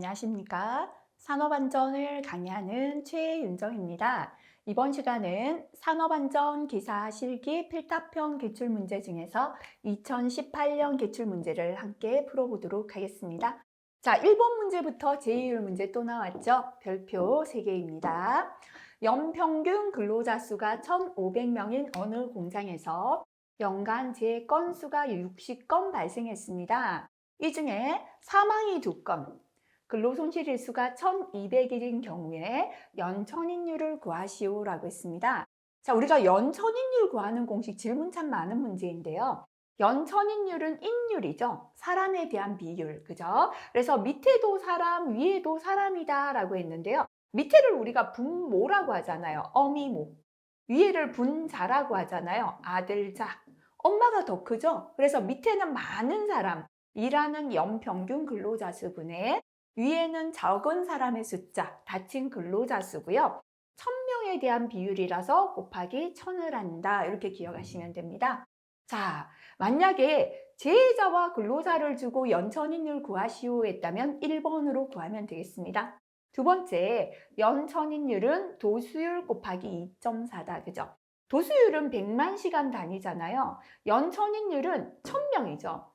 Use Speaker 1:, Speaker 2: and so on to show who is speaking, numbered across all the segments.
Speaker 1: 안녕하십니까? 산업안전을 강의하는 최윤정입니다. 이번 시간은 산업안전 기사 실기 필답형 기출문제 중에서 2018년 기출문제를 함께 풀어보도록 하겠습니다. 자, 1번 문제부터 제2율 문제 또 나왔죠? 별표 3개입니다. 연평균 근로자 수가 1,500명인 어느 공장에서 연간 재 건수가 60건 발생했습니다. 이 중에 사망이 2건, 근로손실일수가 1,200일인 경우에 연천인율을 구하시오라고 했습니다. 자, 우리가 연천인율 구하는 공식 질문 참 많은 문제인데요. 연천인율은 인율이죠. 사람에 대한 비율, 그죠? 그래서 밑에도 사람, 위에도 사람이다 라고 했는데요. 밑에를 우리가 분모라고 하잖아요. 어미모. 위에를 분자라고 하잖아요. 아들자. 엄마가 더 크죠? 그래서 밑에는 많은 사람, 일하는 연평균 근로자 수분에 위에는 적은 사람의 숫자, 다친 근로자 수고요. 1,000명에 대한 비율이라서 곱하기 1,000을 한다. 이렇게 기억하시면 됩니다. 자, 만약에 재해자와 근로자를 주고 연천인율 구하시오 했다면 1번으로 구하면 되겠습니다. 두 번째, 연천인율은 도수율 곱하기 2.4다. 그죠? 도수율은 100만 시간 단위잖아요. 연천인율은 1,000명이죠.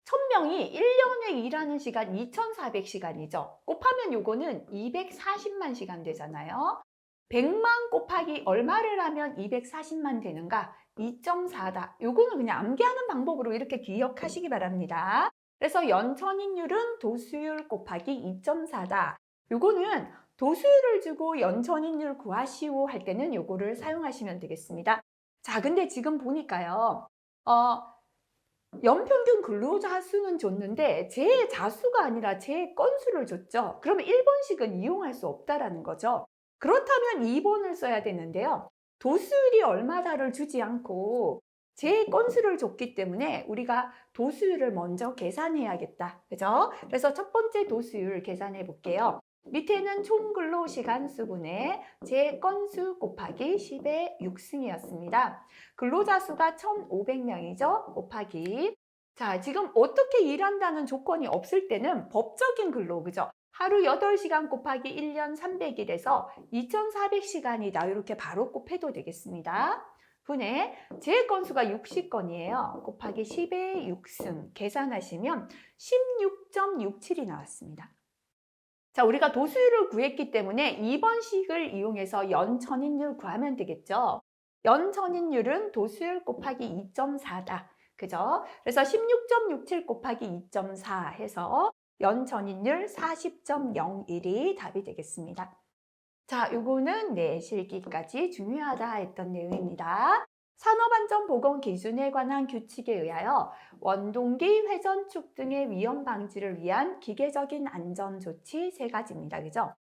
Speaker 1: 1,000명이 1년에 일하는 시간 2,400시간이죠. 곱하면 요거는 240만 시간 되잖아요. 100만 곱하기 얼마를 하면 240만 되는가? 2.4다. 요거는 그냥 암기하는 방법으로 이렇게 기억하시기 바랍니다. 그래서 연천인율은 도수율 곱하기 2.4다. 요거는 도수율을 주고 연천인율 구하시오 할 때는 요거를 사용하시면 되겠습니다. 자, 근데 지금 보니까요. 연평균 근로자 수는 줬는데 제 자수가 아니라 제 건수를 줬죠. 그러면 1번씩은 이용할 수 없다라는 거죠. 그렇다면 2번을 써야 되는데요. 도수율이 얼마다를 주지 않고 제 건수를 줬기 때문에 우리가 도수율을 먼저 계산해야겠다. 그죠? 그래서 첫 번째 도수율 계산해 볼게요. 밑에는 총 근로시간 수분의 제 건수 곱하기 10의 6승이었습니다. 근로자 수가 1,500명이죠. 곱하기. 자, 지금 어떻게 일한다는 조건이 없을 때는 법적인 근로, 그죠? 하루 8시간 곱하기 1년 300일에서 2,400시간이다. 이렇게 바로 곱해도 되겠습니다. 분의 재 건수가 60건이에요. 곱하기 10의 6승 계산하시면 16.67이 나왔습니다. 자, 우리가 도수율을 구했기 때문에 2번식을 이용해서 연천인율 구하면 되겠죠. 연천인율은 도수율 곱하기 2.4다. 그죠? 그래서 16.67 곱하기 2.4 해서 연천인율 40.01이 답이 되겠습니다. 자, 요거는 네, 실기까지 중요하다 했던 내용입니다. 산업안전보건 기준에 관한 규칙에 의하여 원동기, 회전축 등의 위험 방지를 위한 기계적인 안전조치 3가지입니다. 그죠?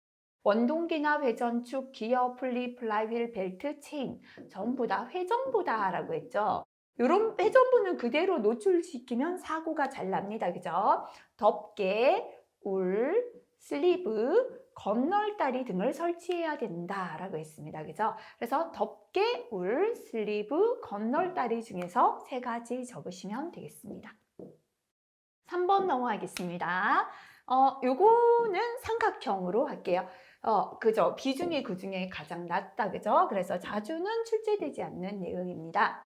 Speaker 1: 원동기나 회전축, 기어, 풀리, 플라이휠, 벨트, 체인 전부 다 회전부다 라고 했죠. 이런 회전부는 그대로 노출시키면 사고가 잘 납니다. 그죠? 덮개, 울, 슬리브, 건널다리 등을 설치해야 된다라고 했습니다. 그죠? 그래서 덮개, 울, 슬리브, 건널다리 중에서 3가지 적으시면 되겠습니다. 3번 넘어가겠습니다. 요거는 삼각형으로 할게요. 그죠? 비중이 그 중에 가장 낮다. 그죠? 그래서 자주는 출제되지 않는 내용입니다.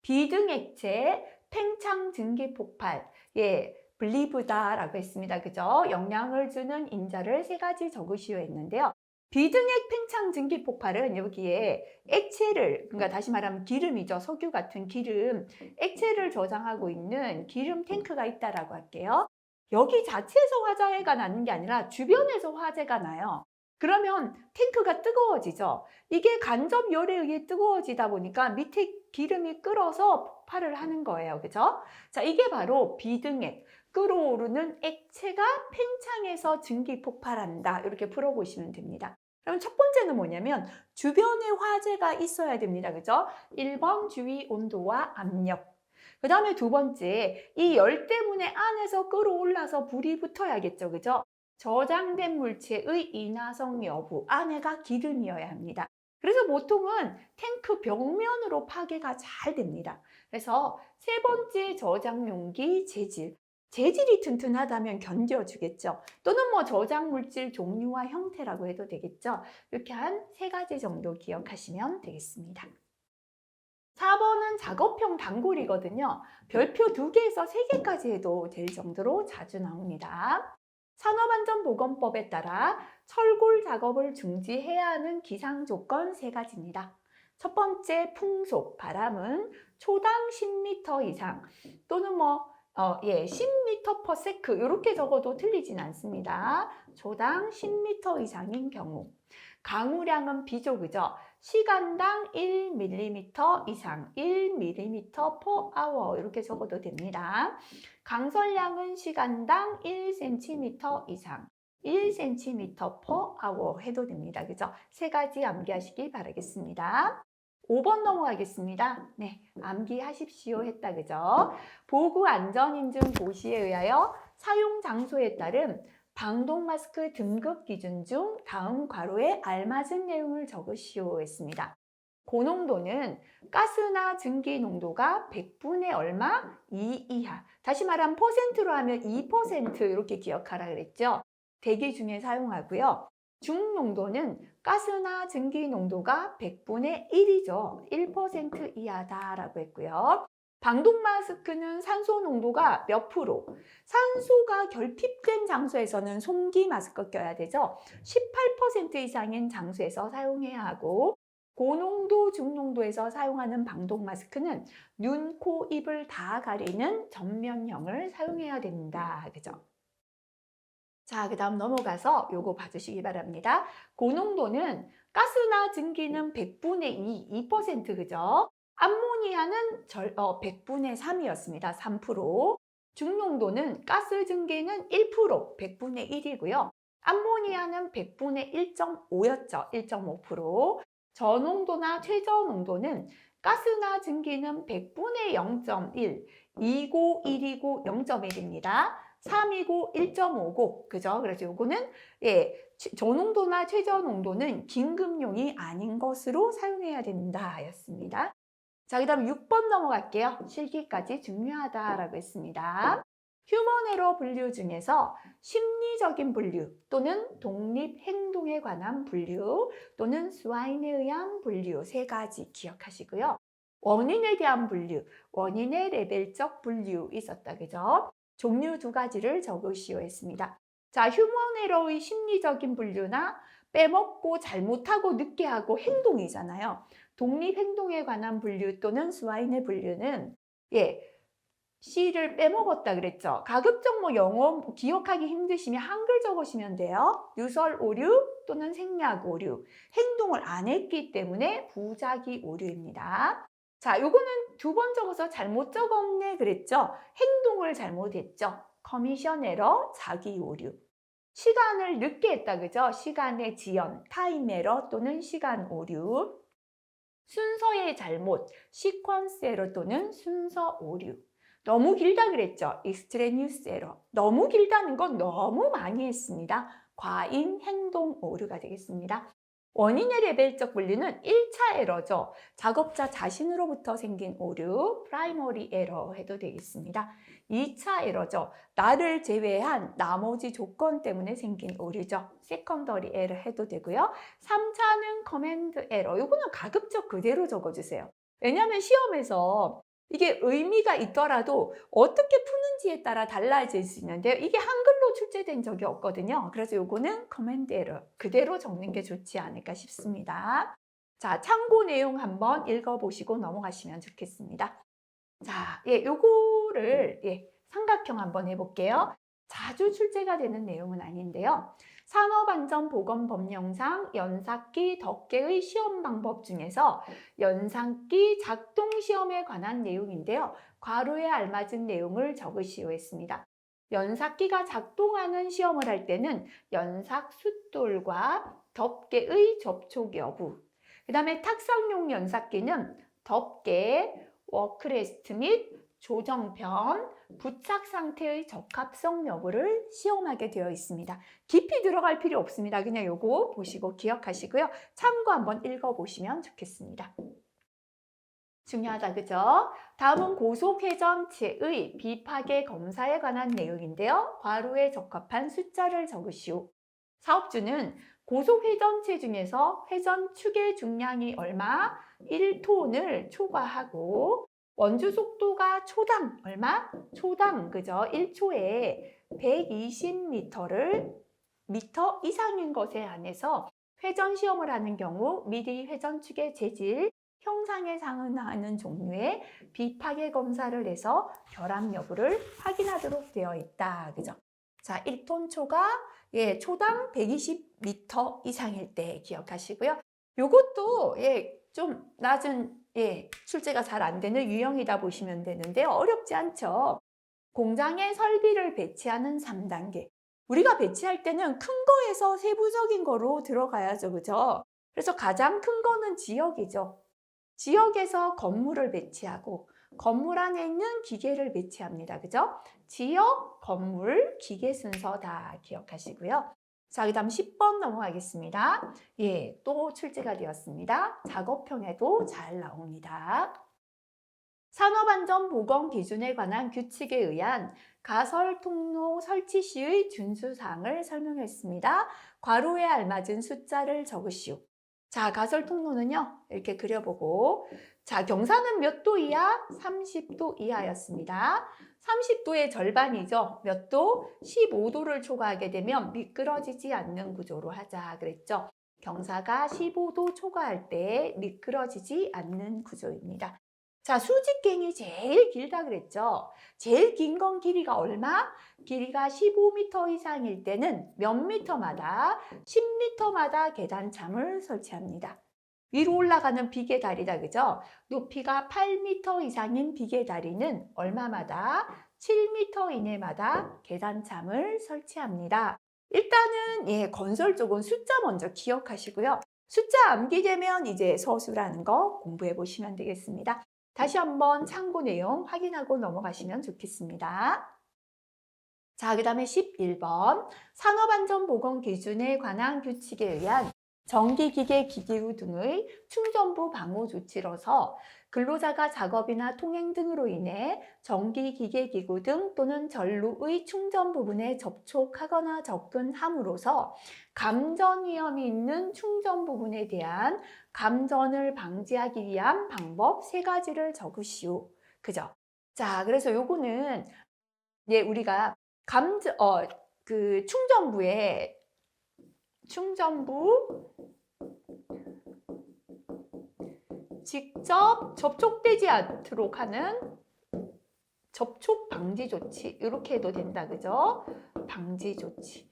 Speaker 1: 비등액체, 팽창 증기 폭발. 예. 블리브다라고 했습니다. 그죠? 영향을 주는 인자를 3가지 적으시오 했는데요. 비등액 팽창 증기 폭발은 여기에 액체를, 그러니까 다시 말하면 기름이죠. 석유 같은 기름, 액체를 저장하고 있는 기름 탱크가 있다라고 할게요. 여기 자체에서 화재가 나는 게 아니라 주변에서 화재가 나요. 그러면 탱크가 뜨거워지죠. 이게 간접 열에 의해 뜨거워지다 보니까 밑에 기름이 끓어서 폭발을 하는 거예요. 그죠? 자, 이게 바로 비등액. 끓어오르는 액체가 팽창해서 증기 폭발한다. 이렇게 풀어보시면 됩니다. 그럼 첫 번째는 뭐냐면 주변에 화재가 있어야 됩니다. 그죠? 1번 주위 온도와 압력. 그 다음에 두 번째, 이 열 때문에 안에서 끓어올라서 불이 붙어야겠죠. 그죠? 저장된 물체의 인화성 여부, 안에가 기름이어야 합니다. 그래서 보통은 탱크 벽면으로 파괴가 잘 됩니다. 그래서 세 번째 저장 용기 재질. 재질이 튼튼하다면 견뎌주겠죠. 또는 뭐 저장 물질 종류와 형태라고 해도 되겠죠. 이렇게 한 3가지 정도 기억하시면 되겠습니다. 4번은 작업형 단골이거든요. 별표 2개에서 3개까지 해도 될 정도로 자주 나옵니다. 산업안전보건법에 따라 철골 작업을 중지해야 하는 기상조건 3가지입니다. 첫 번째 풍속, 바람은 초당 10m 이상 또는 10m/s 이렇게 적어도 틀리진 않습니다. 초당 10m 이상인 경우. 강우량은 비조그죠. 시간당 1mm 이상, 1mm/h 이렇게 적어도 됩니다. 강설량은 시간당 1cm 이상, 1cm/h 해도 됩니다. 그죠? 3가지 암기하시기 바라겠습니다. 5번 넘어가겠습니다. 네, 암기하십시오 했다. 그죠? 보구안전인증 고시에 의하여 사용 장소에 따른 방독 마스크 등급 기준 중 다음 괄호에 알맞은 내용을 적으시오 했습니다. 고농도는 가스나 증기 농도가 100분의 얼마? 2 이하. 다시 말하면 퍼센트로 하면 2% 이렇게 기억하라 그랬죠. 대기 중에 사용하고요. 중농도는 가스나 증기 농도가 100분의 1이죠. 1% 이하다라고 했고요. 방독 마스크는 산소 농도가 몇 프로? 산소가 결핍된 장소에서는 송기 마스크 껴야 되죠. 18% 이상인 장소에서 사용해야 하고 고농도, 중농도에서 사용하는 방독 마스크는 눈, 코, 입을 다 가리는 전면형을 사용해야 된다. 그죠? 자, 그 다음 넘어가서 요거 봐주시기 바랍니다. 고농도는 가스나 증기는 100분의 2%, 그죠? 암모니아는 100분의 3이었습니다. 3%. 중농도는 가스 증기는 1%, 100분의 1이고요. 암모니아는 100분의 1.5였죠. 1.5%. 저농도나 최저농도는 가스나 증기는 100분의 0.1, 2고 1이고 0.1입니다. 3이고 1.5고, 그죠? 그래서 요거는, 저농도나 최저농도는 긴급용이 아닌 것으로 사용해야 된다, 였습니다. 자, 그 다음 6번 넘어갈게요. 실기까지 중요하다라고 했습니다. 휴먼 에러 분류 중에서 심리적인 분류 또는 독립 행동에 관한 분류 또는 스와인에 의한 분류 3가지 기억하시고요. 원인에 대한 분류, 원인의 레벨적 분류 있었다, 그죠? 종류 2가지를 적으시오 했습니다. 자, 휴먼 에러의 심리적인 분류나 빼먹고 잘못하고 늦게 하고 행동이잖아요. 독립 행동에 관한 분류 또는 스와인의 분류는 C를 빼먹었다 그랬죠. 가급적 영어 기억하기 힘드시면 한글 적으시면 돼요. 유설 오류 또는 생략 오류. 행동을 안 했기 때문에 부작위 오류입니다. 자, 요거는 2번 적어서 잘못 적었네 그랬죠. 행동을 잘못했죠. 커미션 에러, 자기 오류. 시간을 늦게 했다 그죠. 시간의 지연, 타임 에러 또는 시간 오류. 순서의 잘못, 시퀀스 에러 또는 순서 오류. 너무 길다 그랬죠. extraneous error. 너무 길다는 건 너무 많이 했습니다. 과잉 행동 오류가 되겠습니다. 원인의 레벨적 분류는 1차 에러죠. 작업자 자신으로부터 생긴 오류, primary error 해도 되겠습니다. 2차 에러죠. 나를 제외한 나머지 조건 때문에 생긴 오류죠. secondary error 해도 되고요. 3차는 command error. 이거는 가급적 그대로 적어주세요. 왜냐하면 시험에서 이게 의미가 있더라도 어떻게 푸는지에 따라 달라질 수 있는데요. 이게 한글로 출제된 적이 없거든요. 그래서 요거는 command error 그대로 적는 게 좋지 않을까 싶습니다. 자, 참고 내용 한번 읽어보시고 넘어가시면 좋겠습니다. 자, 요거를 삼각형 한번 해볼게요. 자주 출제가 되는 내용은 아닌데요. 산업안전보건법령상 연삭기 덮개의 시험 방법 중에서 연삭기 작동시험에 관한 내용인데요. 괄호에 알맞은 내용을 적으시오 했습니다. 연삭기가 작동하는 시험을 할 때는 연삭 숫돌과 덮개의 접촉 여부, 그 다음에 탁상용 연삭기는 덮개, 워크레스트 및 조정편, 부착 상태의 적합성 여부를 시험하게 되어 있습니다. 깊이 들어갈 필요 없습니다. 그냥 요거 보시고 기억하시고요. 참고 한번 읽어보시면 좋겠습니다. 중요하다, 그죠? 다음은 고속회전체의 비파괴 검사에 관한 내용인데요. 괄호에 적합한 숫자를 적으시오. 사업주는 고속회전체 중에서 회전 축의 중량이 얼마? 1톤을 초과하고 원주 속도가 초당 얼마? 초당, 그죠? 1초에 120m를 미터 이상인 것에 한해서 회전 시험을 하는 경우 미리 회전축의 재질, 형상에 상응하는 종류의 비파괴 검사를 해서 결함 여부를 확인하도록 되어 있다. 그죠? 자, 1톤 초가 초당 120m 이상일 때 기억하시고요. 요것도 좀 낮은 출제가 잘 안 되는 유형이다 보시면 되는데 어렵지 않죠. 공장에 설비를 배치하는 3단계. 우리가 배치할 때는 큰 거에서 세부적인 거로 들어가야죠. 그죠? 그래서 가장 큰 거는 지역이죠. 지역에서 건물을 배치하고 건물 안에 있는 기계를 배치합니다. 그죠? 지역, 건물, 기계 순서 다 기억하시고요. 자, 그 다음 10번 넘어가겠습니다. 또 출제가 되었습니다. 작업형에도 잘 나옵니다. 산업안전보건 기준에 관한 규칙에 의한 가설 통로 설치 시의 준수사항을 설명했습니다. 괄호에 알맞은 숫자를 적으시오. 자, 가설 통로는요, 이렇게 그려보고, 자, 경사는 몇 도 이하? 30도 이하였습니다. 30도의 절반이죠. 몇 도? 15도를 초과하게 되면 미끄러지지 않는 구조로 하자 그랬죠. 경사가 15도 초과할 때 미끄러지지 않는 구조입니다. 자, 수직갱이 제일 길다 그랬죠. 제일 긴 건 길이가 얼마? 길이가 15m 이상일 때는 몇 미터마다? 10m마다 계단참을 설치합니다. 위로 올라가는 비계다리다, 그죠? 높이가 8m 이상인 비계다리는 얼마마다? 7m 이내마다 계단참을 설치합니다. 일단은 건설 쪽은 숫자 먼저 기억하시고요. 숫자 암기되면 이제 서술하는 거 공부해 보시면 되겠습니다. 다시 한번 참고 내용 확인하고 넘어가시면 좋겠습니다. 자, 그 다음에 11번 산업안전보건 기준에 관한 규칙에 의한 전기기계 기기류 등의 충전부 방호 조치로서 근로자가 작업이나 통행 등으로 인해 전기기계기구 등 또는 전루의 충전 부분에 접촉하거나 접근함으로써 감전 위험이 있는 충전 부분에 대한 감전을 방지하기 위한 방법 3가지를 적으시오. 그죠? 자, 그래서 요거는 우리가 충전부 직접 접촉되지 않도록 하는 접촉 방지 조치, 이렇게 해도 된다, 그죠? 방지 조치.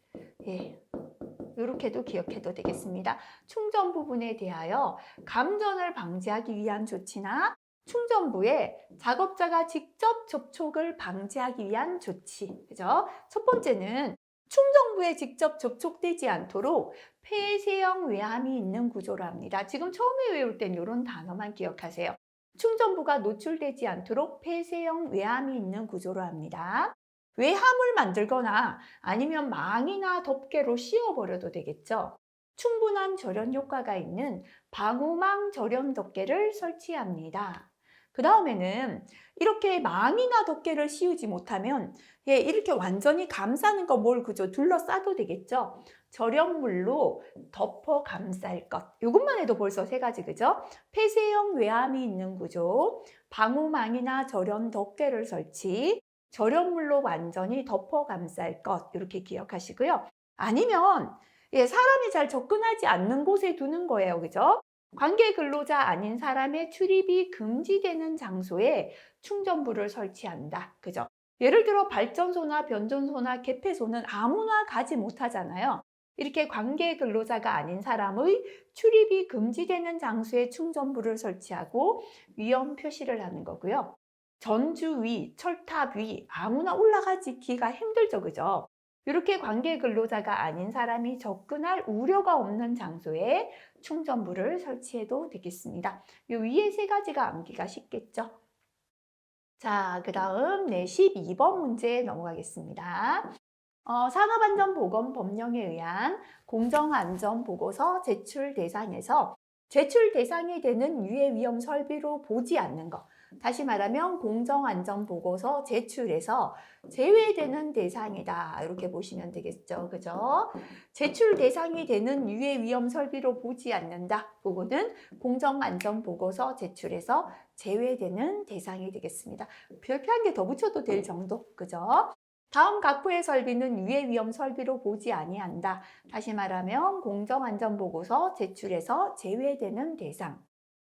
Speaker 1: 이렇게도 기억해도 되겠습니다. 충전 부분에 대하여 감전을 방지하기 위한 조치나 충전부에 작업자가 직접 접촉을 방지하기 위한 조치. 그죠? 첫 번째는 충전부에 직접 접촉되지 않도록 폐쇄형 외함이 있는 구조로 합니다. 지금 처음에 외울 땐 이런 단어만 기억하세요. 충전부가 노출되지 않도록 폐쇄형 외함이 있는 구조로 합니다. 외함을 만들거나 아니면 망이나 덮개로 씌워버려도 되겠죠. 충분한 절연 효과가 있는 방호망 절연 덮개를 설치합니다. 그 다음에는 이렇게 망이나 덮개를 씌우지 못하면 이렇게 완전히 감싸는 거 그죠? 둘러싸도 되겠죠? 절연물로 덮어 감쌀 것. 이것만 해도 벌써 3가지, 그죠? 폐쇄형 외함이 있는 구조, 방호망이나 절연 덮개를 설치, 절연물로 완전히 덮어 감쌀 것. 이렇게 기억하시고요. 아니면 사람이 잘 접근하지 않는 곳에 두는 거예요. 그죠? 관계 근로자 아닌 사람의 출입이 금지되는 장소에 충전부를 설치한다. 그죠? 예를 들어 발전소나 변전소나 개폐소는 아무나 가지 못하잖아요. 이렇게 관계 근로자가 아닌 사람의 출입이 금지되는 장소에 충전부를 설치하고 위험 표시를 하는 거고요. 전주 위, 철탑 위 아무나 올라가기가 힘들죠. 그죠? 이렇게 관계 근로자가 아닌 사람이 접근할 우려가 없는 장소에 충전부를 설치해도 되겠습니다. 이 위에 3가지가 암기가 쉽겠죠? 자, 그 다음 12번 문제 넘어가겠습니다. 산업안전보건법령에 의한 공정안전보고서 제출 대상에서 제출 대상이 되는 유해 위험 설비로 보지 않는 것. 다시 말하면 공정안전보고서 제출에서 제외되는 대상이다. 이렇게 보시면 되겠죠. 그죠? 제출 대상이 되는 유해 위험 설비로 보지 않는다. 부분은 공정안전보고서 제출에서 제외되는 대상이 되겠습니다. 별표 한 개 더 붙여도 될 정도. 그죠? 다음 각부의 설비는 유해 위험 설비로 보지 아니한다. 다시 말하면 공정안전보고서 제출에서 제외되는 대상.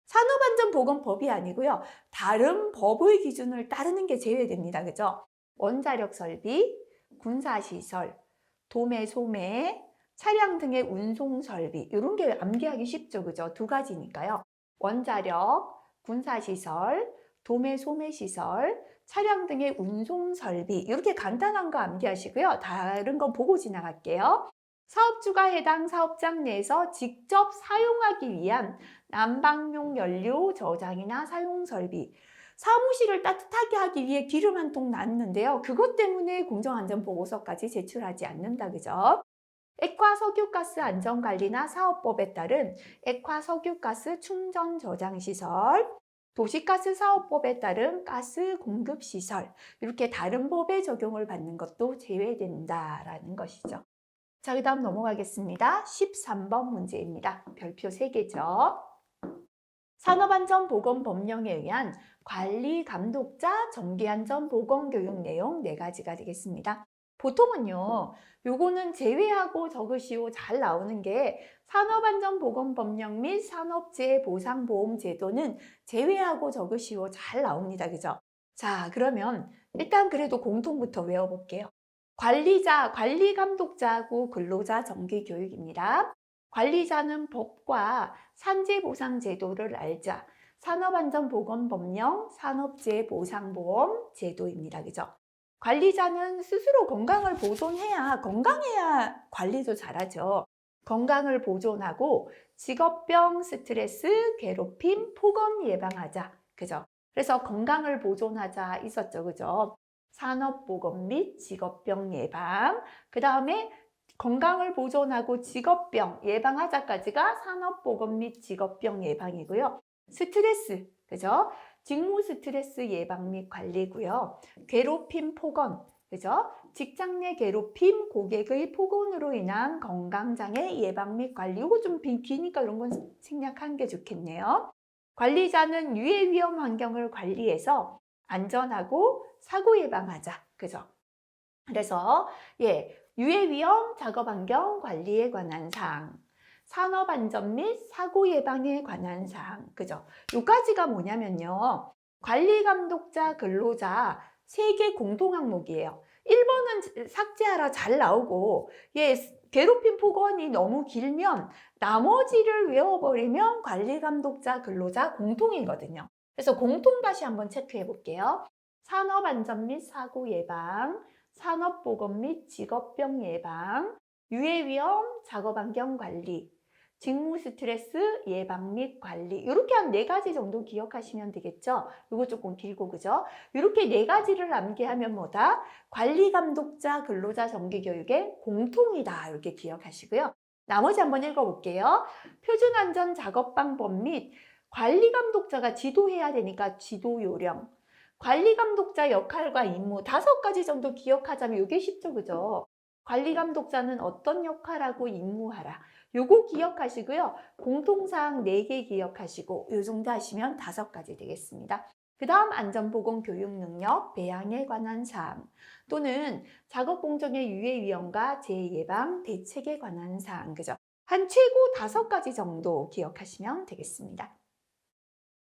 Speaker 1: 산업안전보건법이 아니고요. 다른 법의 기준을 따르는 게 제외됩니다. 그죠? 원자력 설비, 군사시설, 도매, 소매, 차량 등의 운송 설비 이런 게 암기하기 쉽죠. 그죠? 두 가지니까요. 원자력, 군사시설, 도매, 소매시설, 차량 등의 운송 설비 이렇게 간단한 거 암기하시고요. 다른 건 보고 지나갈게요. 사업주가 해당 사업장 내에서 직접 사용하기 위한 난방용 연료 저장이나 사용 설비. 사무실을 따뜻하게 하기 위해 기름 한 통 놨는데요. 그것 때문에 공정안전보고서까지 제출하지 않는다. 그죠? 액화 석유가스 안전관리나 사업법에 따른 액화 석유가스 충전 저장 시설, 도시가스 사업법에 따른 가스 공급 시설, 이렇게 다른 법에 적용을 받는 것도 제외된다라는 것이죠. 자, 그 다음 넘어가겠습니다. 13번 문제입니다. 별표 3개죠. 산업안전보건법령에 의한 관리 감독자 정기안전보건교육 내용 4가지가 되겠습니다. 보통은요, 요거는 제외하고 적으시오 잘 나오는 게 산업안전보건법령 및 산업재해보상보험제도는 제외하고 적으시오 잘 나옵니다. 그죠? 자, 그러면 일단 그래도 공통부터 외워볼게요. 관리자, 관리감독자하고 근로자 정기교육입니다. 관리자는 법과 산재보상제도를 알자. 산업안전보건법령, 산업재해보상보험 제도입니다. 그죠? 관리자는 스스로 건강을 보존해야, 건강해야 관리도 잘하죠. 건강을 보존하고 직업병, 스트레스, 괴롭힘, 폭언 예방하자. 그죠? 그래서 건강을 보존하자 있었죠. 그죠? 산업보건 및 직업병 예방. 그 다음에 건강을 보존하고 직업병 예방하자까지가 산업보건 및 직업병 예방이고요. 스트레스, 그죠? 직무 스트레스 예방 및 관리고요. 괴롭힘, 폭언, 그죠? 직장 내 괴롭힘, 고객의 폭언으로 인한 건강장애 예방 및 관리. 이거 좀 기니까 이런 건 생략하는 게 좋겠네요. 관리자는 유해 위험 환경을 관리해서 안전하고 사고 예방하자, 그죠? 그래서 유해 위험 작업 환경 관리에 관한 사항, 산업 안전 및 사고 예방에 관한 사항, 그죠? 요까지가 뭐냐면요. 관리 감독자, 근로자 3개 공통 항목이에요. 1번은 삭제하라 잘 나오고, 괴롭힘 폭언이 너무 길면 나머지를 외워버리면 관리 감독자, 근로자 공통이거든요. 그래서 공통 다시 한번 체크해 볼게요. 산업 안전 및 사고 예방, 산업보건 및 직업병 예방, 유해 위험, 작업 환경 관리, 직무 스트레스 예방 및 관리. 이렇게 한 4가지 정도 기억하시면 되겠죠? 이거 조금 길고, 그죠? 이렇게 4가지를 암기하면 뭐다? 관리 감독자 근로자 정기교육의 공통이다. 이렇게 기억하시고요. 나머지 한번 읽어볼게요. 표준안전 작업방법 및 관리 감독자가 지도해야 되니까 지도 요령. 관리 감독자 역할과 임무 5가지 정도 기억하자면 이게 쉽죠, 그죠? 관리 감독자는 어떤 역할하고 임무하라. 요거 기억하시고요. 공통사항 4개 기억하시고 요 정도 하시면 5가지 되겠습니다. 그 다음 안전보건 교육 능력, 배양에 관한 사항 또는 작업 공정의 유해 위험과 재해 예방, 대책에 관한 사항, 그죠? 한 최고 5가지 정도 기억하시면 되겠습니다.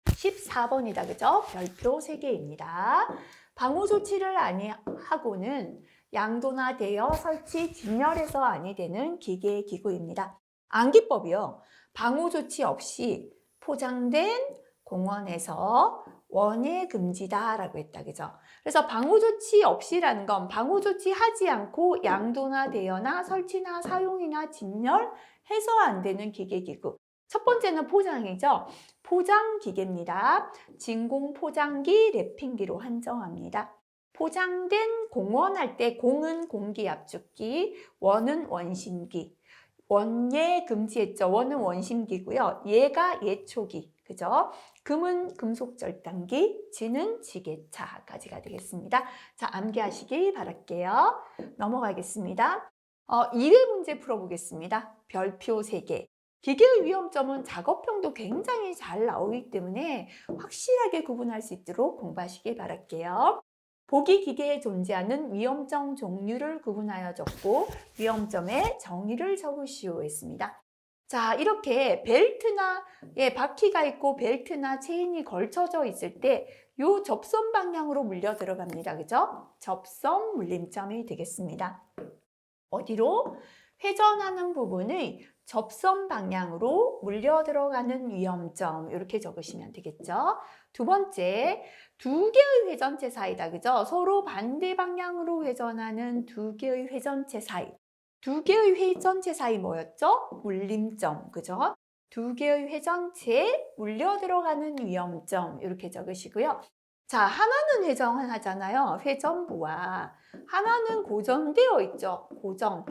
Speaker 1: 14번이다. 그죠? 별표 3개입니다. 방호 조치를 아니하고는 양도나 대여, 설치, 진열해서 아니 되는 기계, 기구입니다. 안기법이요. 방호 조치 없이 포장된 공원에서 원예 금지다 라고 했다. 그죠? 그래서 방호 조치 없이라는 건 방호 조치 하지 않고 양도나 대여나 설치나 사용이나 진열해서 안 되는 기계, 기구. 첫 번째는 포장이죠. 포장 기계입니다. 진공 포장기, 랩핑기로 한정합니다. 포장된 공원 할 때 공은 공기 압축기, 원은 원심기. 원예 금지했죠. 원은 원심기고요. 예가 예초기. 그죠? 금은 금속절단기, 지는 지게차까지가 되겠습니다. 자, 암기하시기 바랄게요. 넘어가겠습니다. 2회 문제 풀어보겠습니다. 별표 3개. 기계의 위험점은 작업형도 굉장히 잘 나오기 때문에 확실하게 구분할 수 있도록 공부하시기 바랄게요. 보기 기계에 존재하는 위험점 종류를 구분하여 적고 위험점의 정의를 적으시오 했습니다. 자, 이렇게 벨트나 바퀴가 있고 벨트나 체인이 걸쳐져 있을 때 요 접선 방향으로 물려 들어갑니다. 그죠? 접선 물림점이 되겠습니다. 어디로? 회전하는 부분의 접선 방향으로 물려 들어가는 위험점 이렇게 적으시면 되겠죠. 두 번째, 두 개의 회전체 사이다. 그죠? 서로 반대 방향으로 회전하는 두 개의 회전체 사이. 두 개의 회전체 사이 뭐였죠? 물림점. 그죠? 두 개의 회전체에 물려 들어가는 위험점 이렇게 적으시고요. 자, 하나는 회전하잖아요. 회전부와 하나는 고정되어 있죠. 고정.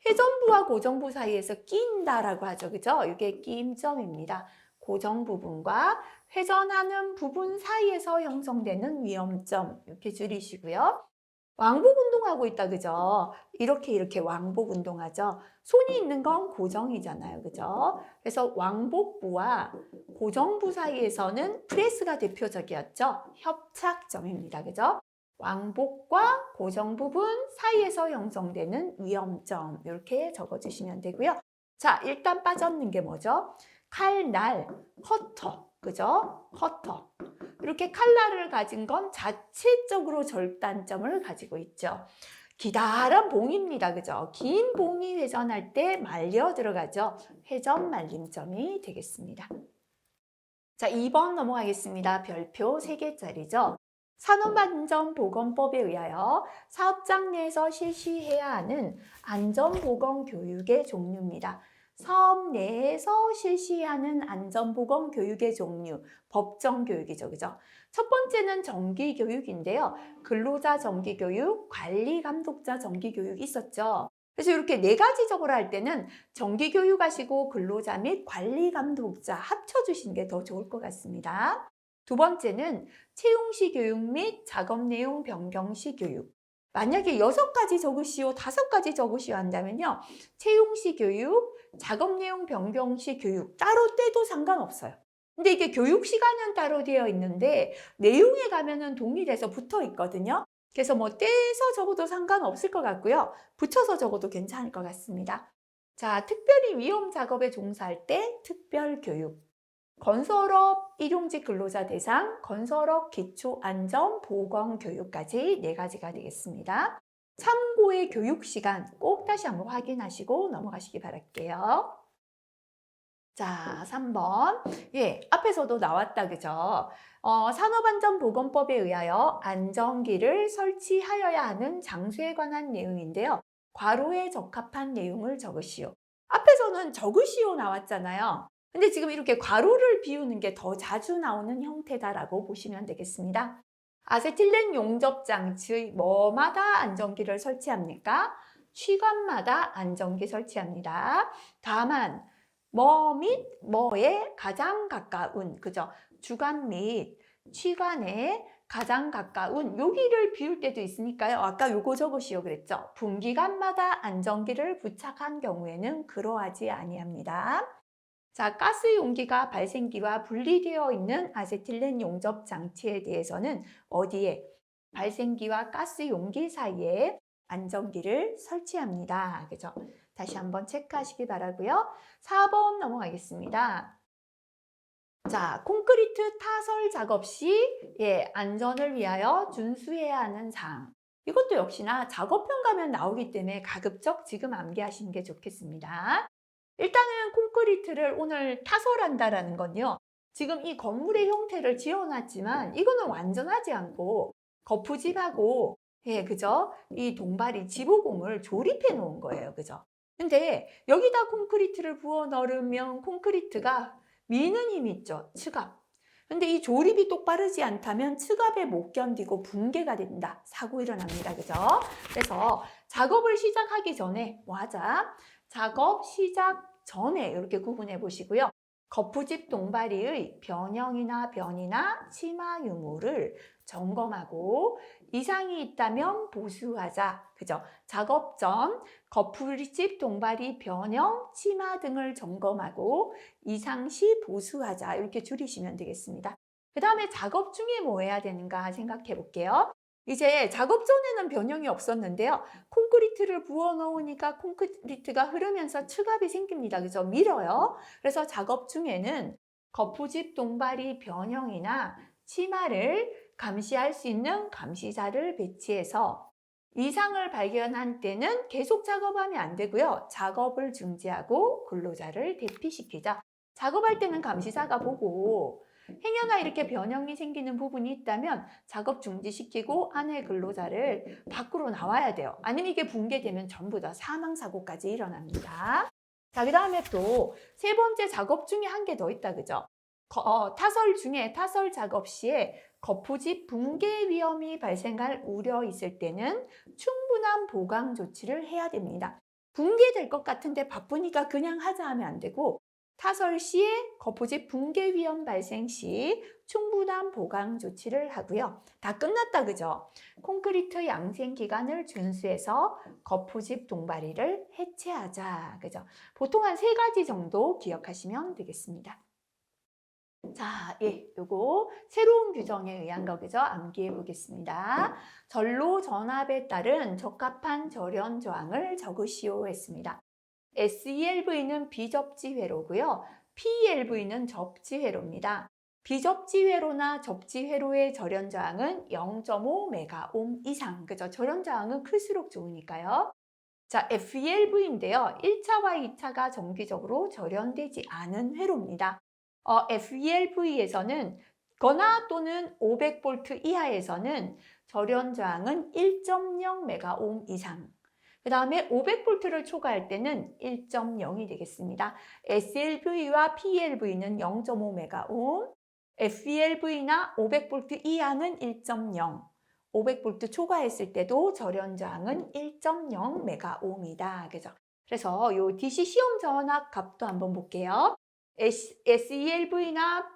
Speaker 1: 회전부와 고정부 사이에서 끼인다라고 하죠. 그죠? 이게 끼임점입니다. 고정 부분과 회전하는 부분 사이에서 형성되는 위험점 이렇게 줄이시고요. 왕복 운동하고 있다. 그죠? 이렇게 왕복 운동하죠. 손이 있는 건 고정이잖아요. 그죠? 그래서 왕복부와 고정부 사이에서는 프레스가 대표적이었죠. 협착점입니다. 그죠? 왕복과 고정 부분 사이에서 형성되는 위험점 이렇게 적어주시면 되고요. 자, 일단 빠졌는 게 뭐죠? 칼날, 커터, 그죠? 커터. 이렇게 칼날을 가진 건 자체적으로 절단점을 가지고 있죠. 기다란 봉입니다. 그죠? 긴 봉이 회전할 때 말려 들어가죠. 회전 말림점이 되겠습니다. 자, 2번 넘어가겠습니다. 별표 3개짜리죠. 산업안전보건법에 의하여 사업장 내에서 실시해야 하는 안전보건 교육의 종류입니다. 사업 내에서 실시하는 안전보건 교육의 종류, 법정교육이죠. 그죠? 첫 번째는 정기교육인데요. 근로자 정기교육, 관리감독자 정기교육 있었죠. 그래서 이렇게 4가지적으로 할 때는 정기교육 하시고 근로자 및 관리감독자 합쳐주시는 게 더 좋을 것 같습니다. 두 번째는 채용시 교육 및 작업 내용 변경시 교육. 만약에 6가지 적으시오, 5가지 적으시오 한다면요. 채용시 교육, 작업 내용 변경시 교육 따로 떼도 상관없어요. 근데 이게 교육 시간은 따로 되어 있는데 내용에 가면은 동일해서 붙어 있거든요. 그래서 뭐 떼서 적어도 상관없을 것 같고요. 붙여서 적어도 괜찮을 것 같습니다. 자, 특별히 위험 작업에 종사할 때 특별 교육. 건설업 일용직 근로자 대상 건설업 기초안전보건교육까지 4가지가 되겠습니다. 참고의 교육시간 꼭 다시 한번 확인하시고 넘어가시기 바랄게요. 자, 3번. 앞에서도 나왔다, 그죠? 산업안전보건법에 의하여 안전기를 설치하여야 하는 장소에 관한 내용인데요. 괄호에 적합한 내용을 적으시오. 앞에서는 적으시오 나왔잖아요. 근데 지금 이렇게 괄호를 비우는 게 더 자주 나오는 형태다라고 보시면 되겠습니다. 아세틸렌 용접 장치의 뭐마다 안전기를 설치합니까? 취관마다 안전기 설치합니다. 다만 뭐 및 뭐에 가장 가까운, 그죠? 주관 및 취관에 가장 가까운 여기를 비울 때도 있으니까요. 아까 요거 적으시오 그랬죠? 분기관마다 안전기를 부착한 경우에는 그러하지 아니합니다. 자, 가스 용기가 발생기와 분리되어 있는 아세틸렌 용접 장치에 대해서는 어디에? 발생기와 가스 용기 사이에 안전기를 설치합니다. 그죠? 다시 한번 체크하시기 바라고요. 4번 넘어가겠습니다. 자, 콘크리트 타설 작업 시 안전을 위하여 준수해야 하는 사항. 이것도 역시나 작업형 가면 나오기 때문에 가급적 지금 암기하시는 게 좋겠습니다. 일단은 콘크리트를 오늘 타설한다라는 건요. 지금 이 건물의 형태를 지어놨지만 이거는 완전하지 않고 거푸집하고 그죠? 이 동발이 지붕을 조립해 놓은 거예요. 그죠? 근데 여기다 콘크리트를 부어 넣으면 콘크리트가 미는 힘이 있죠. 측압. 근데 이 조립이 똑바르지 않다면 측압에 못 견디고 붕괴가 된다. 사고 일어납니다. 그죠? 그래서 작업을 시작하기 전에 뭐 하자? 작업 시작 전에 이렇게 구분해 보시고요. 거푸집 동바리의 변형이나 변이나 치마 유무를 점검하고 이상이 있다면 보수하자. 그죠? 작업 전 거푸집 동바리 변형, 치마 등을 점검하고 이상 시 보수하자. 이렇게 줄이시면 되겠습니다. 그 다음에 작업 중에 뭐 해야 되는가 생각해 볼게요. 이제 작업 전에는 변형이 없었는데요. 콘크리트를 부어 놓으니까 콘크리트가 흐르면서 측압이 생깁니다. 그죠? 밀어요. 그래서 작업 중에는 거푸집 동바리 변형이나 치마를 감시할 수 있는 감시자를 배치해서 이상을 발견한 때는 계속 작업하면 안 되고요. 작업을 중지하고 근로자를 대피시키자. 작업할 때는 감시자가 보고 행여나 이렇게 변형이 생기는 부분이 있다면 작업 중지시키고 안에 근로자를 밖으로 나와야 돼요. 아니면 이게 붕괴되면 전부 다 사망사고까지 일어납니다. 자, 그 다음에 또 세 번째 작업 중에 한 개 더 있다, 그죠? 타설 작업 시에 거푸집 붕괴 위험이 발생할 우려 있을 때는 충분한 보강 조치를 해야 됩니다. 붕괴될 것 같은데 바쁘니까 그냥 하자 하면 안 되고 타설 시에 거푸집 붕괴 위험 발생 시 충분한 보강 조치를 하고요. 다 끝났다, 그죠? 콘크리트 양생 기간을 준수해서 거푸집 동바리를 해체하자, 그죠? 보통 한 3가지 정도 기억하시면 되겠습니다. 자, 요거 새로운 규정에 의한 거, 그죠? 암기해 보겠습니다. 전로 전압에 따른 적합한 절연 저항을 적으시오 했습니다. SELV는 비접지 회로고요. PELV는 접지 회로입니다. 비접지 회로나 접지 회로의 절연 저항은 0.5메가옴 이상. 그죠? 절연 저항은 클수록 좋으니까요. 자, FELV인데요. 1차와 2차가 정기적으로 절연되지 않은 회로입니다. FELV에서는 거나 또는 500V 이하에서는 절연 저항은 1.0메가옴 이상. 그 다음에 500V를 초과할 때는 1.0이 되겠습니다. SLV와 PLV는 0.5메가옴, FELV나 500V 이하는 1.0, 500V 초과했을 때도 절연 저항은 1.0메가옴이다. 그죠? 그래서 요 DC 시험 전압 값도 한번 볼게요. SELV나